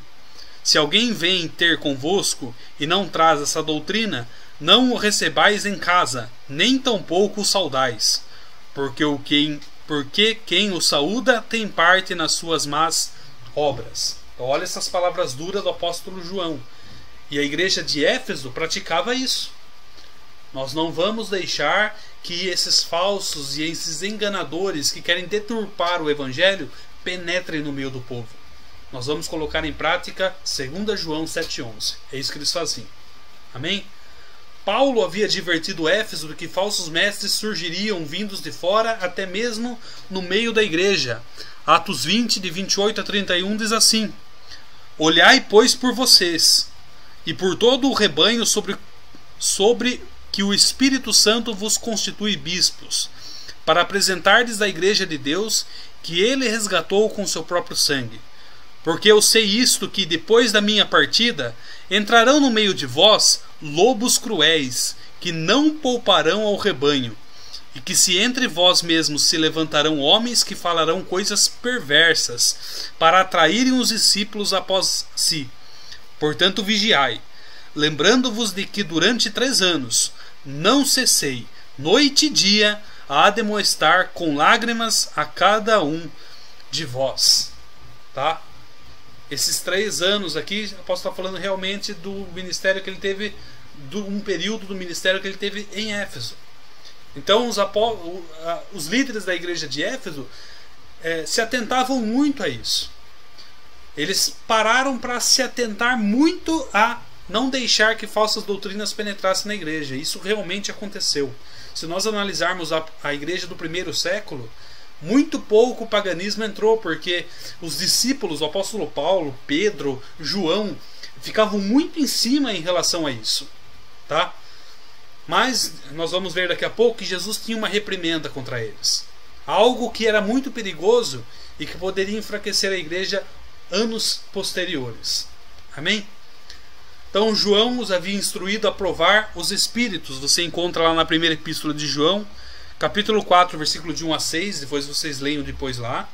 Speaker 1: Se alguém vem ter convosco e não traz essa doutrina, não o recebais em casa, nem tampouco o saudais, porque quem o saúda tem parte nas suas más obras. Então, olha essas palavras duras do apóstolo João. E a igreja de Éfeso praticava isso. Nós não vamos deixar que esses falsos e esses enganadores que querem deturpar o evangelho penetrem no meio do povo. Nós vamos colocar em prática 2 João 7,11. É isso que eles faziam. Amém? Paulo havia advertido Éfeso de que falsos mestres surgiriam vindos de fora, até mesmo no meio da igreja. Atos 20, de 28 a 31, diz assim: Olhai, pois, por vocês, e por todo o rebanho sobre que o Espírito Santo vos constitui bispos, para apresentardes à igreja de Deus, que ele resgatou com seu próprio sangue. Porque eu sei isto, que depois da minha partida entrarão no meio de vós lobos cruéis, que não pouparão ao rebanho, e que se entre vós mesmos se levantarão homens que falarão coisas perversas, para atraírem os discípulos após si. Portanto vigiai, lembrando-vos de que durante 3 anos não cessei, noite e dia, a ademoestar com lágrimas a cada um de vós. Tá? Esses 3 anos aqui, eu posso estar falando realmente do ministério que ele teve, um período do ministério que ele teve em Éfeso. Então os líderes da igreja de Éfeso se atentavam muito a isso. Eles pararam para se atentar muito a não deixar que falsas doutrinas penetrassem na igreja. Isso realmente aconteceu. Se nós analisarmos a igreja do primeiro século, muito pouco o paganismo entrou, porque os discípulos, o apóstolo Paulo, Pedro, João, ficavam muito em cima em relação a isso. Tá? Mas nós vamos ver daqui a pouco que Jesus tinha uma reprimenda contra eles. Algo que era muito perigoso e que poderia enfraquecer a igreja anos posteriores. Amém? Então João os havia instruído a provar os espíritos. Você encontra lá na primeira epístola de João, capítulo 4, versículo de 1 a 6, depois vocês leiam depois lá,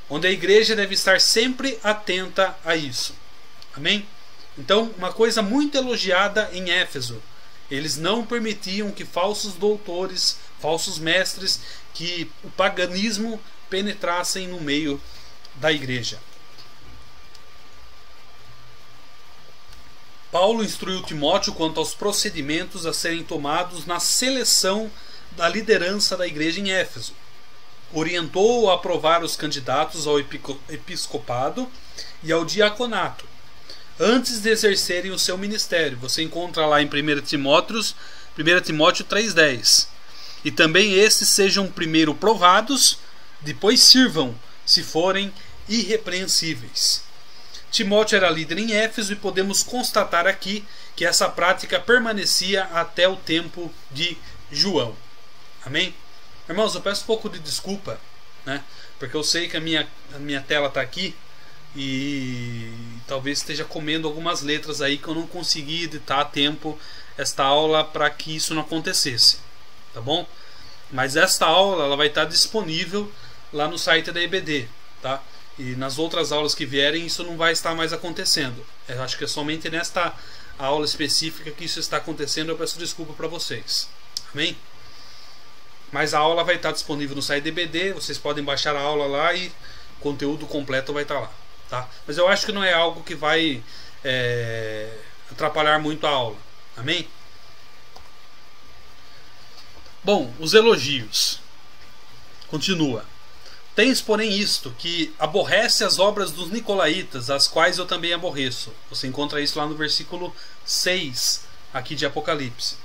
Speaker 1: onde a igreja deve estar sempre atenta a isso. Amém? Então, uma coisa muito elogiada em Éfeso: eles não permitiam que falsos doutores, falsos mestres, que o paganismo penetrassem no meio da igreja. Paulo instruiu Timóteo quanto aos procedimentos a serem tomados na seleção da liderança da igreja em Éfeso. Orientou-o a aprovar os candidatos ao episcopado e ao diaconato, antes de exercerem o seu ministério. Você encontra lá em 1 Timóteo 3,10. E também estes sejam primeiro provados, depois sirvam, se forem irrepreensíveis. Timóteo era líder em Éfeso e podemos constatar aqui que essa prática permanecia até o tempo de João. Amém? Irmãos, eu peço um pouco de desculpa, né? Porque eu sei que a minha tela está aqui e talvez esteja comendo algumas letras aí, que eu não consegui editar a tempo esta aula para que isso não acontecesse, tá bom? Mas esta aula ela vai estar disponível lá no site da EBD, tá? E nas outras aulas que vierem isso não vai estar mais acontecendo. Eu acho que é somente nesta aula específica que isso está acontecendo. Eu peço desculpa para vocês. Amém? Mas a aula vai estar disponível no site DBD. Vocês podem baixar a aula lá e o conteúdo completo vai estar lá, tá? Mas eu acho que não é algo que vai atrapalhar muito a aula. Amém? Bom, os elogios. Continua. Tens, porém, isto, que aborrece as obras dos nicolaítas, as quais eu também aborreço. Você encontra isso lá no versículo 6, aqui de Apocalipse.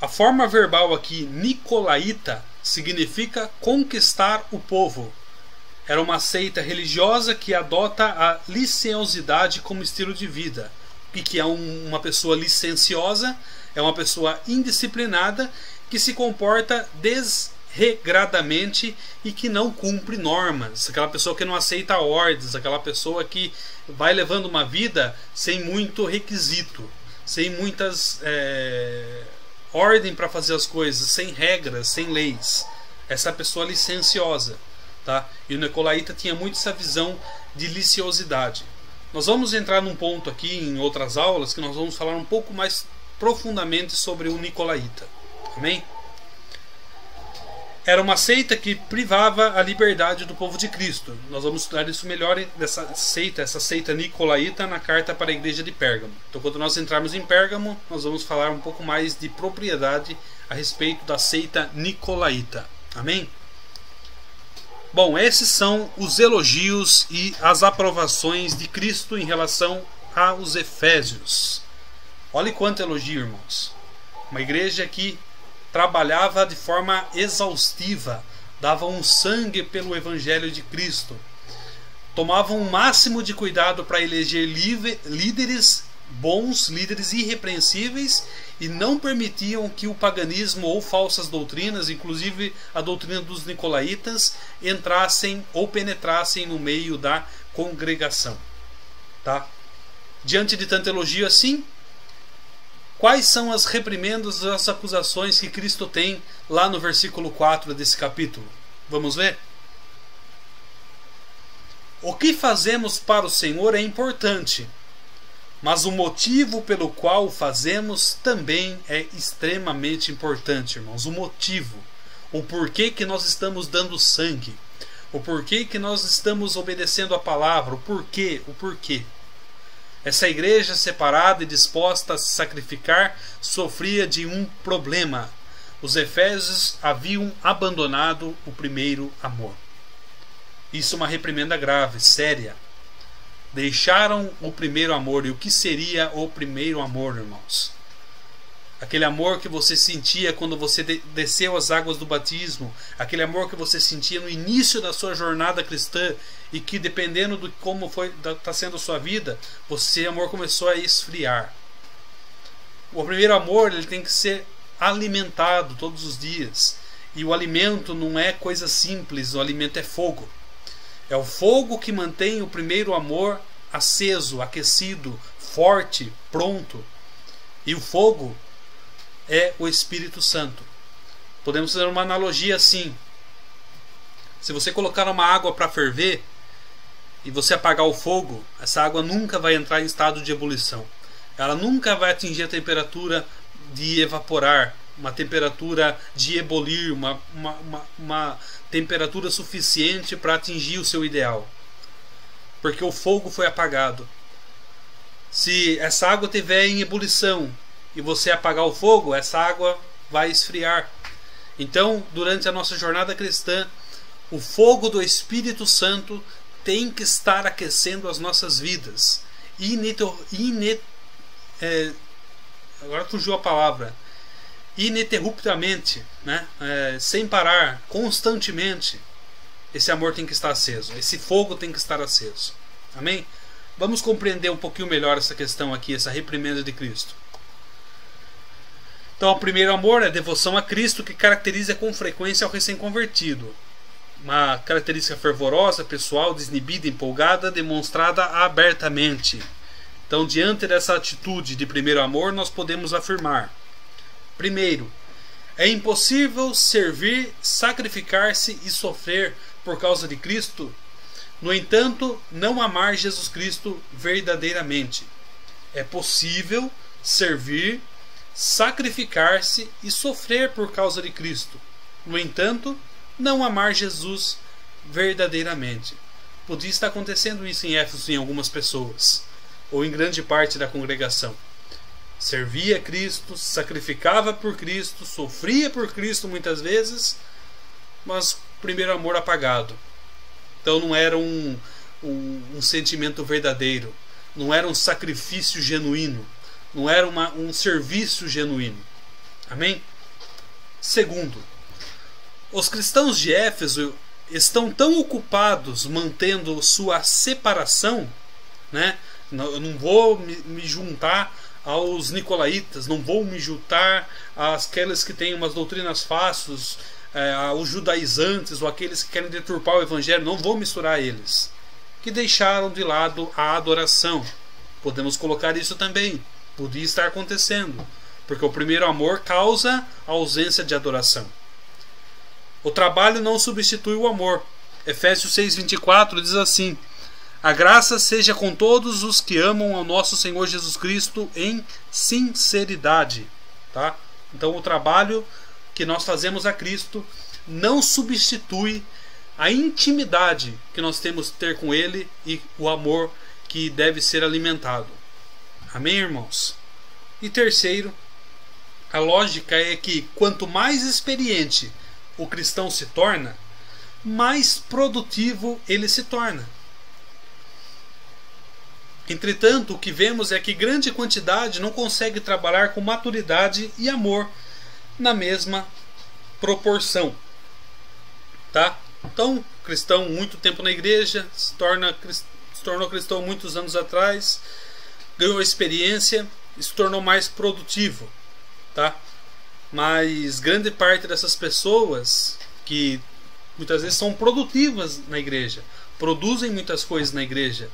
Speaker 1: A forma verbal aqui, nicolaíta, significa conquistar o povo. Era uma seita religiosa que adota a licenciosidade como estilo de vida. O que é uma pessoa licenciosa? É uma pessoa indisciplinada que se comporta desregradamente e que não cumpre normas. Aquela pessoa que não aceita ordens, aquela pessoa que vai levando uma vida sem muito requisito, sem muitas ordem para fazer as coisas, sem regras, sem leis. Essa pessoa licenciosa, tá? E o nicolaíta tinha muito essa visão de licenciosidade. Nós vamos entrar num ponto aqui em outras aulas que nós vamos falar um pouco mais profundamente sobre o nicolaíta. Amém? Era uma seita que privava a liberdade do povo de Cristo. Nós vamos estudar isso melhor dessa seita, essa seita nicolaíta, na carta para a igreja de Pérgamo. Então, quando nós entrarmos em Pérgamo, nós vamos falar um pouco mais de propriedade a respeito da seita nicolaíta. Amém? Bom, esses são os elogios e as aprovações de Cristo em relação aos Efésios. Olhe quanto elogio, irmãos. Uma igreja que trabalhava de forma exaustiva, dava um sangue pelo Evangelho de Cristo, tomavam o máximo de cuidado para eleger líderes bons, líderes irrepreensíveis, e não permitiam que o paganismo ou falsas doutrinas, inclusive a doutrina dos nicolaítas, entrassem ou penetrassem no meio da congregação, tá? Diante de tanto elogio assim, quais são as reprimendas, as acusações que Cristo tem lá no versículo 4 desse capítulo? Vamos ver? O que fazemos para o Senhor é importante, mas o motivo pelo qual o fazemos também é extremamente importante, irmãos. O motivo, o porquê que nós estamos dando sangue, o porquê que nós estamos obedecendo a palavra, o porquê. Essa igreja separada e disposta a se sacrificar sofria de um problema. Os efésios haviam abandonado o primeiro amor. Isso é uma reprimenda grave, séria. Deixaram o primeiro amor. E o que seria o primeiro amor, irmãos? Aquele amor que você sentia quando você desceu as águas do batismo, aquele amor que você sentia no início da sua jornada cristã, e que, dependendo de como está sendo a sua vida, esse amor começou a esfriar. O primeiro amor, ele tem que ser alimentado todos os dias, e o alimento não é coisa simples, o alimento é fogo. É o fogo que mantém o primeiro amor aceso, aquecido, forte, pronto. E o fogo é o Espírito Santo. Podemos fazer uma analogia assim: se você colocar uma água para ferver e você apagar o fogo, essa água nunca vai entrar em estado de ebulição. Ela nunca vai atingir a temperatura de evaporar, uma temperatura de ebulir, uma temperatura suficiente para atingir o seu ideal, porque o fogo foi apagado. Se essa água estiver em ebulição e você apagar o fogo, essa água vai esfriar. Então, durante a nossa jornada cristã, o fogo do Espírito Santo tem que estar aquecendo as nossas vidas agora fugiu a palavra, ininterruptamente, né? Sem parar, constantemente. Esse amor tem que estar aceso, esse fogo tem que estar aceso. Amém? Vamos compreender um pouquinho melhor essa questão aqui, essa reprimenda de Cristo. Então, o primeiro amor é a devoção a Cristo, que caracteriza com frequência o recém-convertido. Uma característica fervorosa, pessoal, desnibida, empolgada, demonstrada abertamente. Então, diante dessa atitude de primeiro amor, nós podemos afirmar: primeiro, é impossível servir, sacrificar-se e sofrer por causa de Cristo, no entanto, não amar Jesus Cristo verdadeiramente. É possível servir, sacrificar-se e sofrer por causa de Cristo. No entanto, não amar Jesus verdadeiramente. Podia estar acontecendo isso em Éfeso em algumas pessoas, ou em grande parte da congregação. Servia a Cristo, sacrificava por Cristo, sofria por Cristo muitas vezes, mas o primeiro amor apagado. Então não era um sentimento verdadeiro, não era um sacrifício genuíno, não era um serviço genuíno. Amém? Segundo, os cristãos de Éfeso estão tão ocupados mantendo sua separação, né? Eu não vou me juntar aos nicolaítas, não vou me juntar àqueles que têm umas doutrinas fáceis, aos judaizantes ou aqueles que querem deturpar o evangelho, não vou misturar eles, que deixaram de lado a adoração. Podemos colocar isso também, podia estar acontecendo, porque o primeiro amor causa a ausência de adoração. O trabalho não substitui o amor. Efésios 6:24 diz assim: a graça seja com todos os que amam ao nosso Senhor Jesus Cristo em sinceridade. Tá? Então o trabalho que nós fazemos a Cristo não substitui a intimidade que nós temos que ter com Ele e o amor que deve ser alimentado. Amém, irmãos? E terceiro, a lógica é que quanto mais experiente o cristão se torna, mais produtivo ele se torna. Entretanto, o que vemos é que grande quantidade não consegue trabalhar com maturidade e amor na mesma proporção. Tá? Então, cristão muito tempo na igreja, se tornou cristão muitos anos atrás, ganhou experiência e se tornou mais produtivo. Tá? Mas grande parte dessas pessoas que muitas vezes são produtivas na igreja, produzem muitas coisas na igreja,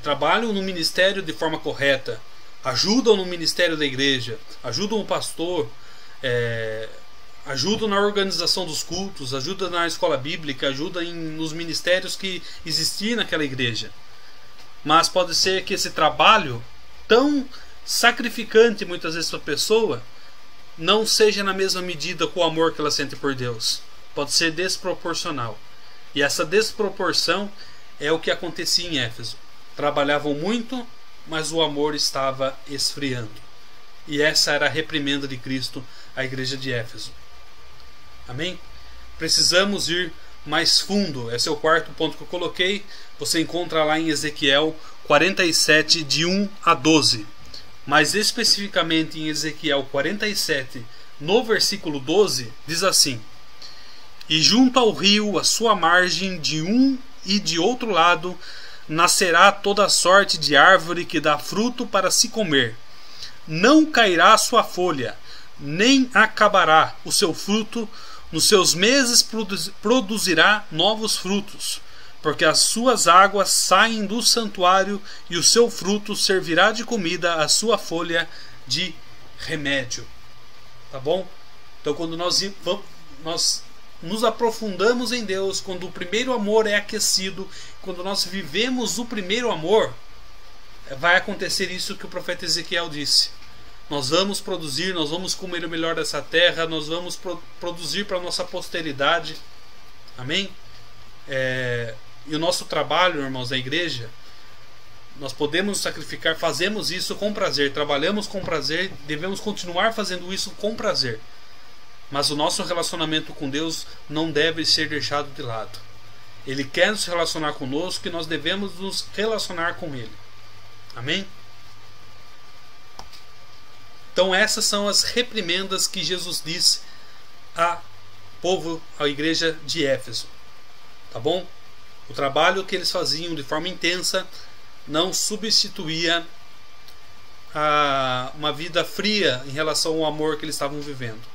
Speaker 1: trabalham no ministério de forma correta, ajudam no ministério da igreja, ajudam o pastor, ajudam na organização dos cultos, ajudam na escola bíblica, ajudam nos ministérios que existiam naquela igreja. Mas pode ser que esse trabalho tão sacrificante muitas vezes para a pessoa não seja na mesma medida com o amor que ela sente por Deus. Pode ser desproporcional. E essa desproporção é o que acontecia em Éfeso. Trabalhavam muito, mas o amor estava esfriando. E essa era a reprimenda de Cristo à igreja de Éfeso. Amém? Precisamos ir mais fundo. Esse é o quarto ponto que eu coloquei. Você encontra lá em Ezequiel 47, de 1 a 12. Mais especificamente em Ezequiel 47, no versículo 12, diz assim: e junto ao rio, à sua margem, de um e de outro lado, nascerá toda sorte de árvore que dá fruto para se comer. Não cairá a sua folha, nem acabará o seu fruto. Nos seus meses produzirá novos frutos, porque as suas águas saem do santuário e o seu fruto servirá de comida, a sua folha de remédio. Tá bom? Então, quando nós nos aprofundamos em Deus, quando o primeiro amor é aquecido, quando nós vivemos o primeiro amor, vai acontecer isso que o profeta Ezequiel disse. Nós vamos produzir, nós vamos comer o melhor dessa terra, nós vamos produzir para a nossa posteridade. Amém? E o nosso trabalho, irmãos, da igreja, nós podemos sacrificar, fazemos isso com prazer, trabalhamos com prazer, devemos continuar fazendo isso com prazer. Mas o nosso relacionamento com Deus não deve ser deixado de lado. Ele quer se relacionar conosco e nós devemos nos relacionar com Ele. Amém? Então essas são as reprimendas que Jesus disse ao povo, à igreja de Éfeso. Tá bom? O trabalho que eles faziam de forma intensa não substituía uma vida fria em relação ao amor que eles estavam vivendo.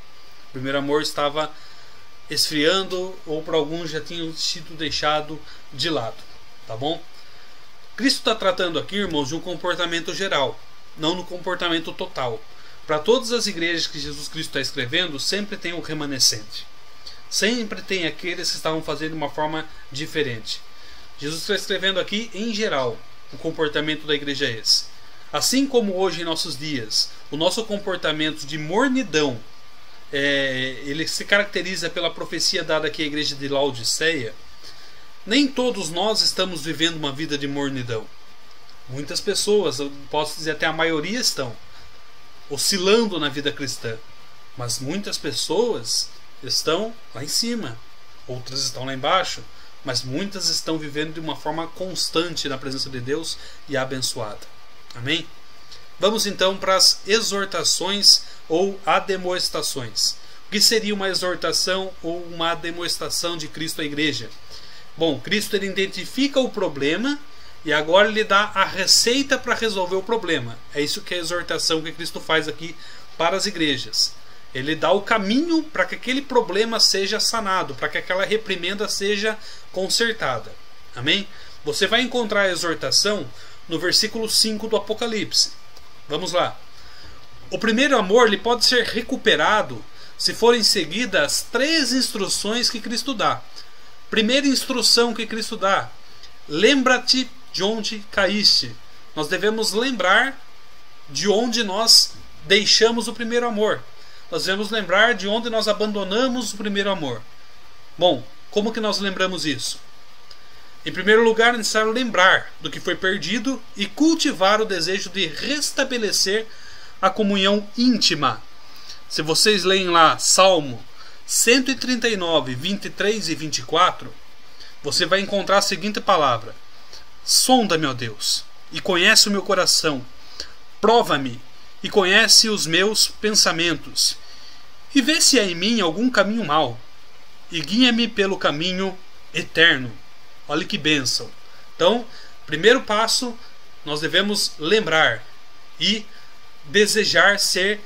Speaker 1: O primeiro amor estava esfriando, ou para alguns já tinham sido deixado de lado. Tá bom? Cristo está tratando aqui, irmãos, de um comportamento geral, não no comportamento total. Para todas as igrejas que Jesus Cristo está escrevendo, sempre tem um remanescente. Sempre tem aqueles que estavam fazendo de uma forma diferente. Jesus está escrevendo aqui em geral o comportamento da igreja é esse. Assim como hoje em nossos dias o nosso comportamento de mornidão ele se caracteriza pela profecia dada aqui à igreja de Laodiceia, nem todos nós estamos vivendo uma vida de mornidão. Muitas pessoas, eu posso dizer até a maioria, estão oscilando na vida cristã, mas muitas pessoas estão lá em cima, outras estão lá embaixo, mas muitas estão vivendo de uma forma constante na presença de Deus e abençoada. Amém? Vamos então para as exortações ou ademoestações. O que seria uma exortação ou uma ademoestação de Cristo à igreja? Bom, Cristo ele identifica o problema e agora ele dá a receita para resolver o problema. É isso que é a exortação que Cristo faz aqui para as igrejas. Ele dá o caminho para que aquele problema seja sanado, para que aquela reprimenda seja consertada. Amém? Você vai encontrar a exortação no versículo 5 do Apocalipse. Vamos lá. O primeiro amor ele pode ser recuperado se forem seguidas as 3 instruções que Cristo dá. Primeira instrução que Cristo dá: lembra-te de onde caíste. Nós devemos lembrar de onde nós deixamos o primeiro amor. Nós devemos lembrar de onde nós abandonamos o primeiro amor. Bom, como que nós lembramos isso? Em primeiro lugar, é necessário lembrar do que foi perdido e cultivar o desejo de restabelecer a comunhão íntima. Se vocês leem lá Salmo 139, 23 e 24, você vai encontrar a seguinte palavra: sonda-me, ó Deus, e conhece o meu coração. Prova-me e conhece os meus pensamentos. E vê se há em mim algum caminho mau, e guia-me pelo caminho eterno. Olha que bênção. Então, primeiro passo, nós devemos lembrar e desejar ser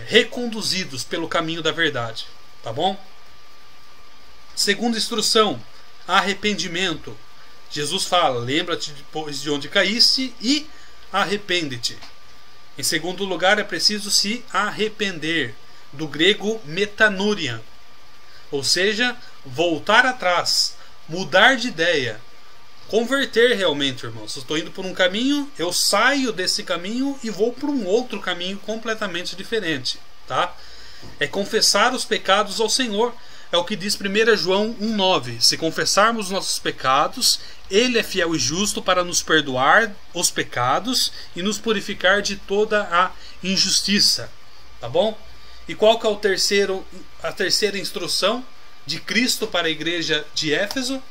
Speaker 1: reconduzidos pelo caminho da verdade. Tá bom? Segunda instrução: arrependimento. Jesus fala: lembra-te depois de onde caíste e arrepende-te. Em segundo lugar, é preciso se arrepender, do grego metanurian, ou seja, voltar atrás, mudar de ideia, converter realmente, irmãos. Se eu estou indo por um caminho, eu saio desse caminho e vou por um outro caminho completamente diferente, tá? É confessar os pecados ao Senhor. É o que diz 1 João 1,9. Se confessarmos os nossos pecados, Ele é fiel e justo para nos perdoar os pecados e nos purificar de toda a injustiça. Tá bom? E qual que é a terceira instrução de Cristo para a igreja de Éfeso?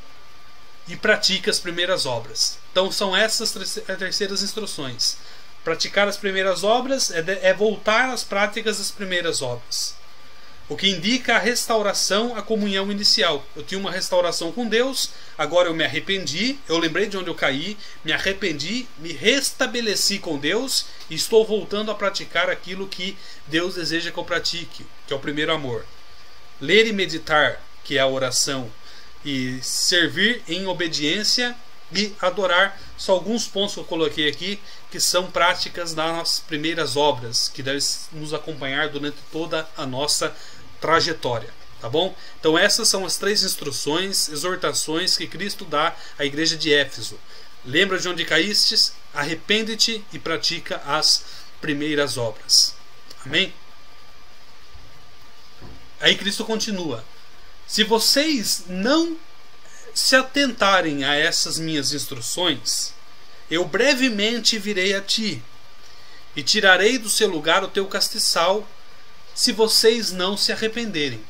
Speaker 1: E pratica as primeiras obras. Então são essas as terceiras instruções. Praticar as primeiras obras é voltar às práticas das primeiras obras. O que indica a restauração, a comunhão inicial. Eu tinha uma restauração com Deus, agora eu me arrependi, eu lembrei de onde eu caí, me arrependi, me restabeleci com Deus e estou voltando a praticar aquilo que Deus deseja que eu pratique, que é o primeiro amor. Ler e meditar, que é a oração, e servir em obediência e adorar. Só alguns pontos que eu coloquei aqui que são práticas das primeiras obras, que devem nos acompanhar durante toda a nossa trajetória, tá bom? Então essas são as 3 instruções, exortações que Cristo dá à igreja de Éfeso. Lembra de onde caístes, arrepende-te e pratica as primeiras obras. Amém? Aí Cristo continua: se vocês não se atentarem a essas minhas instruções, eu brevemente virei a ti e tirarei do seu lugar o teu castiçal, se vocês não se arrependerem.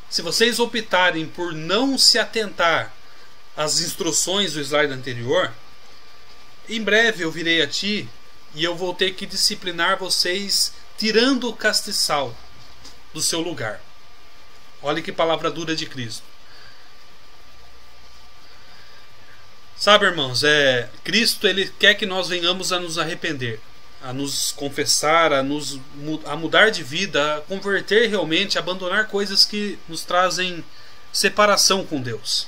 Speaker 1: Se vocês optarem por não se atentar às instruções do slide anterior, em breve eu virei a ti e eu vou ter que disciplinar vocês tirando o castiçal do seu lugar. Olha que palavra dura de Cristo. Sabe, irmãos, Cristo ele quer que nós venhamos a nos arrepender, a nos confessar, a mudar de vida, a converter realmente, a abandonar coisas que nos trazem separação com Deus.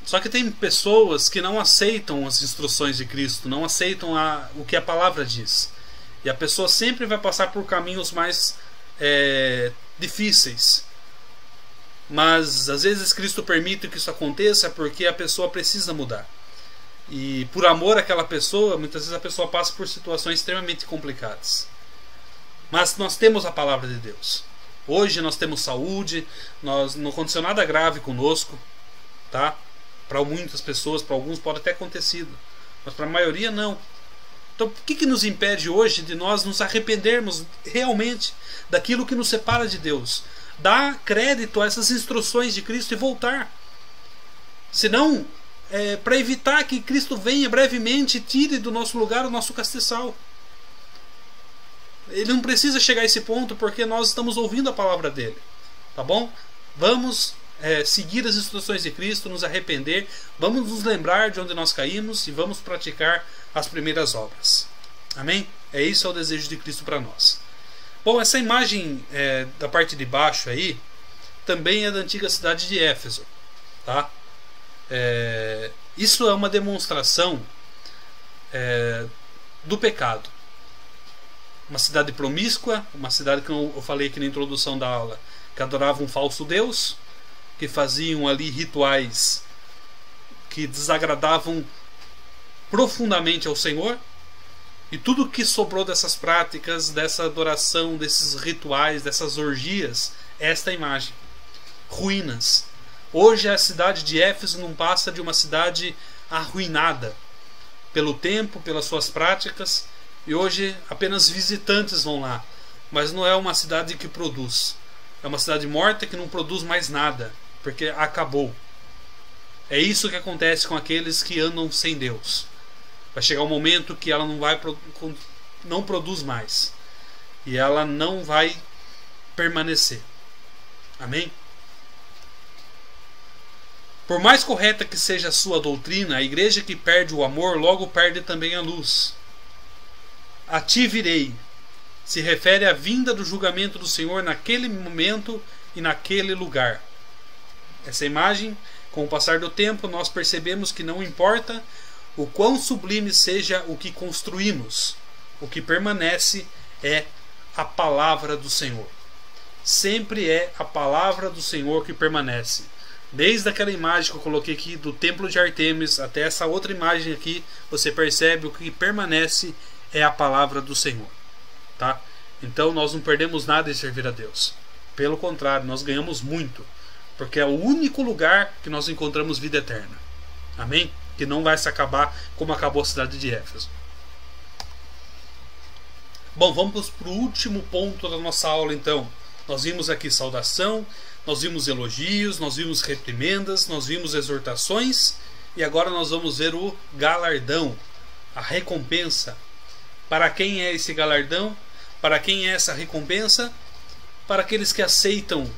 Speaker 1: Só que tem pessoas que não aceitam as instruções de Cristo, não aceitam o que a palavra diz. E a pessoa sempre vai passar por caminhos mais difíceis. Mas às vezes Cristo permite que isso aconteça porque a pessoa precisa mudar. E por amor àquela pessoa, muitas vezes a pessoa passa por situações extremamente complicadas. Mas nós temos a palavra de Deus. Hoje nós temos saúde, não aconteceu nada grave conosco, tá? Para muitas pessoas, para alguns pode ter acontecido, mas para a maioria não. Então, o que nos impede hoje de nós nos arrependermos realmente daquilo que nos separa de Deus? Dar crédito a essas instruções de Cristo e voltar. Senão, para evitar que Cristo venha brevemente e tire do nosso lugar o nosso castiçal. Ele não precisa chegar a esse ponto porque nós estamos ouvindo a palavra dele. Tá bom? Vamos seguir as instruções de Cristo, nos arrepender, vamos nos lembrar de onde nós caímos e vamos praticar as primeiras obras. Amém? Isso é o desejo de Cristo para nós. Bom, essa imagem da parte de baixo aí também é da antiga cidade de Éfeso, tá? Isso é uma demonstração do pecado. Uma cidade promíscua, uma cidade que eu falei aqui na introdução da aula, que adorava um falso Deus, que faziam ali rituais que desagradavam profundamente ao Senhor. E tudo que sobrou dessas práticas, dessa adoração, desses rituais, dessas orgias, é esta imagem. Ruínas. Hoje a cidade de Éfeso não passa de uma cidade arruinada pelo tempo, pelas suas práticas. E hoje apenas visitantes vão lá. Mas não é uma cidade que produz. É uma cidade morta que não produz mais nada, porque acabou. É isso que acontece com aqueles que andam sem Deus. Vai chegar um momento que ela não produz mais. E ela não vai permanecer. Amém? Por mais correta que seja a sua doutrina, a igreja que perde o amor logo perde também a luz. A ti virei se refere à vinda do julgamento do Senhor naquele momento e naquele lugar. Essa imagem, com o passar do tempo, nós percebemos que não importa o quão sublime seja o que construímos, o que permanece é a palavra do Senhor. Sempre é a palavra do Senhor que permanece. Desde aquela imagem que eu coloquei aqui do templo de Artemis até essa outra imagem aqui, você percebe o que permanece é a palavra do Senhor, tá? Então nós não perdemos nada em servir a Deus. Pelo contrário, nós ganhamos muito, porque é o único lugar que nós encontramos vida eterna. Amém? Que não vai se acabar como acabou a cidade de Éfeso. Bom, vamos para o último ponto da nossa aula então. Nós vimos aqui saudação, nós vimos elogios, nós vimos reprimendas, nós vimos exortações e agora nós vamos ver o galardão, a recompensa. Para quem é esse galardão? Para quem é essa recompensa? Para aqueles que aceitam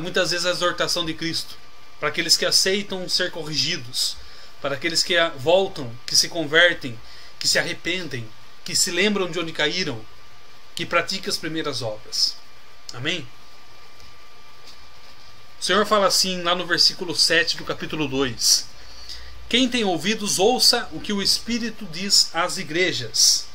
Speaker 1: muitas vezes a exortação de Cristo, para aqueles que aceitam ser corrigidos, para aqueles que voltam, que se convertem, que se arrependem, que se lembram de onde caíram, que praticam as primeiras obras. Amém? O Senhor fala assim lá no versículo 7 do capítulo 2: quem tem ouvidos, ouça o que o Espírito diz às igrejas.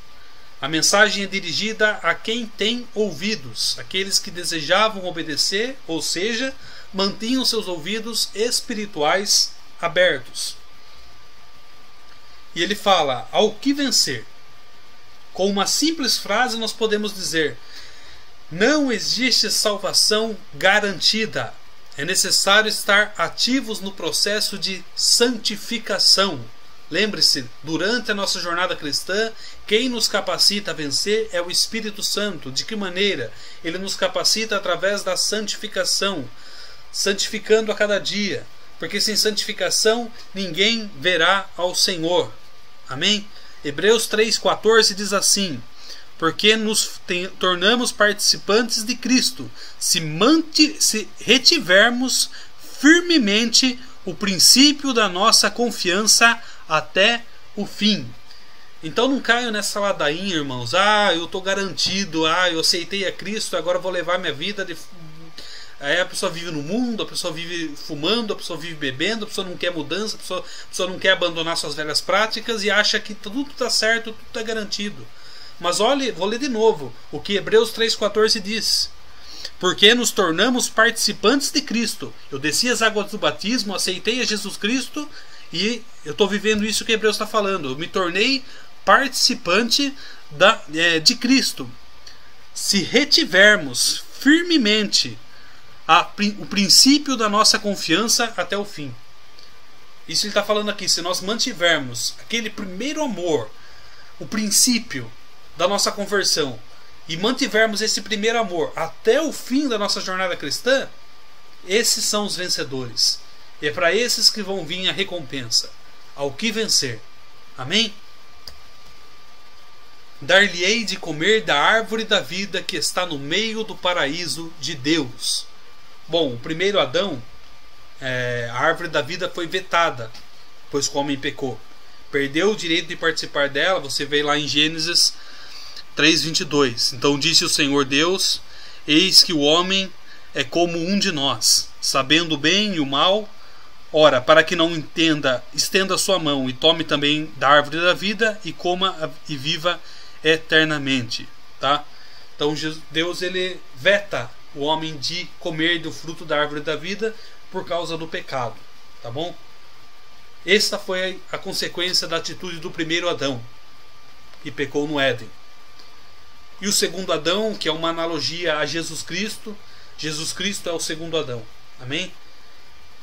Speaker 1: A mensagem é dirigida a quem tem ouvidos, aqueles que desejavam obedecer, ou seja, mantinham seus ouvidos espirituais abertos. E ele fala, ao que vencer. Com uma simples frase nós podemos dizer: não existe salvação garantida. É necessário estar ativos no processo de santificação. Lembre-se, durante a nossa jornada cristã, quem nos capacita a vencer é o Espírito Santo. De que maneira? Ele nos capacita através da santificação, santificando a cada dia, porque sem santificação ninguém verá ao Senhor. Amém? Hebreus 3,14 diz assim: porque nos tornamos participantes de Cristo, se retivermos firmemente o princípio da nossa confiança até o fim. Então não caio nessa ladainha, irmãos. Eu estou garantido, eu aceitei a Cristo, agora vou levar minha vida de... Aí a pessoa vive no mundo, a pessoa vive fumando, a pessoa vive bebendo, a pessoa não quer mudança, a pessoa não quer abandonar suas velhas práticas e acha que tudo está certo, tudo está garantido. Mas olhe, vou ler de novo o que Hebreus 3,14 diz. Porque nos tornamos participantes de Cristo. Eu desci as águas do batismo, aceitei a Jesus Cristo e eu estou vivendo isso que Hebreus está falando. Eu me tornei participante de Cristo. Se retivermos firmemente o princípio da nossa confiança até o fim. Isso ele está falando aqui. Se nós mantivermos aquele primeiro amor, o princípio da nossa conversão, e mantivermos esse primeiro amor até o fim da nossa jornada cristã, esses são os vencedores. E é para esses que vão vir a recompensa. Ao que vencer. Amém? Dar-lhe-ei de comer da árvore da vida que está no meio do paraíso de Deus. Bom, o primeiro Adão, a árvore da vida foi vetada, pois o homem pecou. Perdeu o direito de participar dela. Você vê lá em Gênesis 3:22. Então disse o Senhor Deus: eis que o homem é como um de nós, sabendo o bem e o mal. Ora, para que não entenda, estenda a sua mão e tome também da árvore da vida e coma e viva eternamente. Tá? Então Deus ele veta o homem de comer do fruto da árvore da vida por causa do pecado. Tá bom? Esta foi a consequência da atitude do primeiro Adão, que pecou no Éden. E o segundo Adão, que é uma analogia a Jesus Cristo. Jesus Cristo é o segundo Adão. Amém?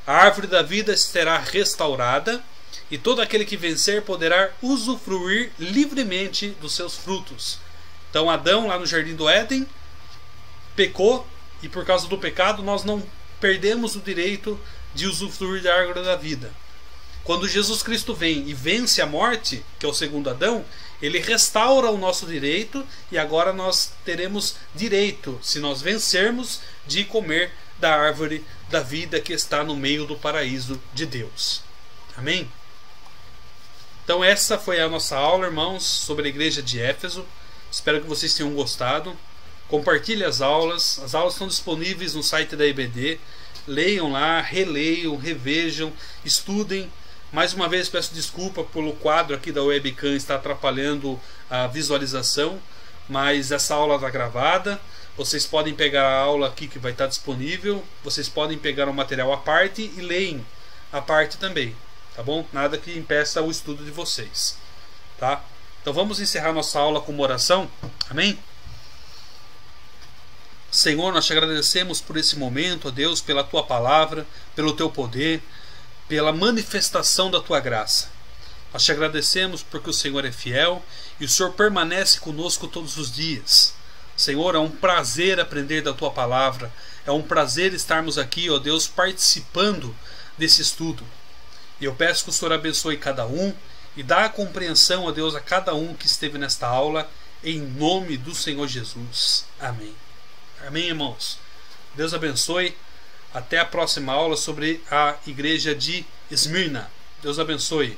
Speaker 1: A árvore da vida será restaurada e todo aquele que vencer poderá usufruir livremente dos seus frutos. Então Adão, lá no Jardim do Éden, pecou, e por causa do pecado nós não perdemos o direito de usufruir da árvore da vida. Quando Jesus Cristo vem e vence a morte, que é o segundo Adão, ele restaura o nosso direito, e agora nós teremos direito, se nós vencermos, de comer da árvore da vida que está no meio do paraíso de Deus. Amém? Então essa foi a nossa aula, irmãos, sobre a igreja de Éfeso. Espero que vocês tenham gostado. Compartilhe as aulas estão disponíveis no site da EBD. Leiam lá, releiam, revejam, estudem. Mais uma vez peço desculpa pelo quadro aqui da webcam estar atrapalhando a visualização, mas essa aula está gravada. Vocês podem pegar a aula aqui que vai estar disponível. Vocês podem pegar o material à parte e leem a parte também, tá bom? Nada que impeça o estudo de vocês, tá? Então vamos encerrar nossa aula com uma oração. Amém? Senhor, nós te agradecemos por esse momento, ó Deus, pela tua palavra, pelo teu poder, pela manifestação da tua graça. Nós te agradecemos porque o Senhor é fiel e o Senhor permanece conosco todos os dias. Senhor, é um prazer aprender da tua palavra, é um prazer estarmos aqui, ó Deus, participando desse estudo. E eu peço que o Senhor abençoe cada um e dá a compreensão, ó Deus, a cada um que esteve nesta aula, em nome do Senhor Jesus. Amém. Amém, irmãos. Deus abençoe. Até a próxima aula sobre a igreja de Esmirna. Deus abençoe.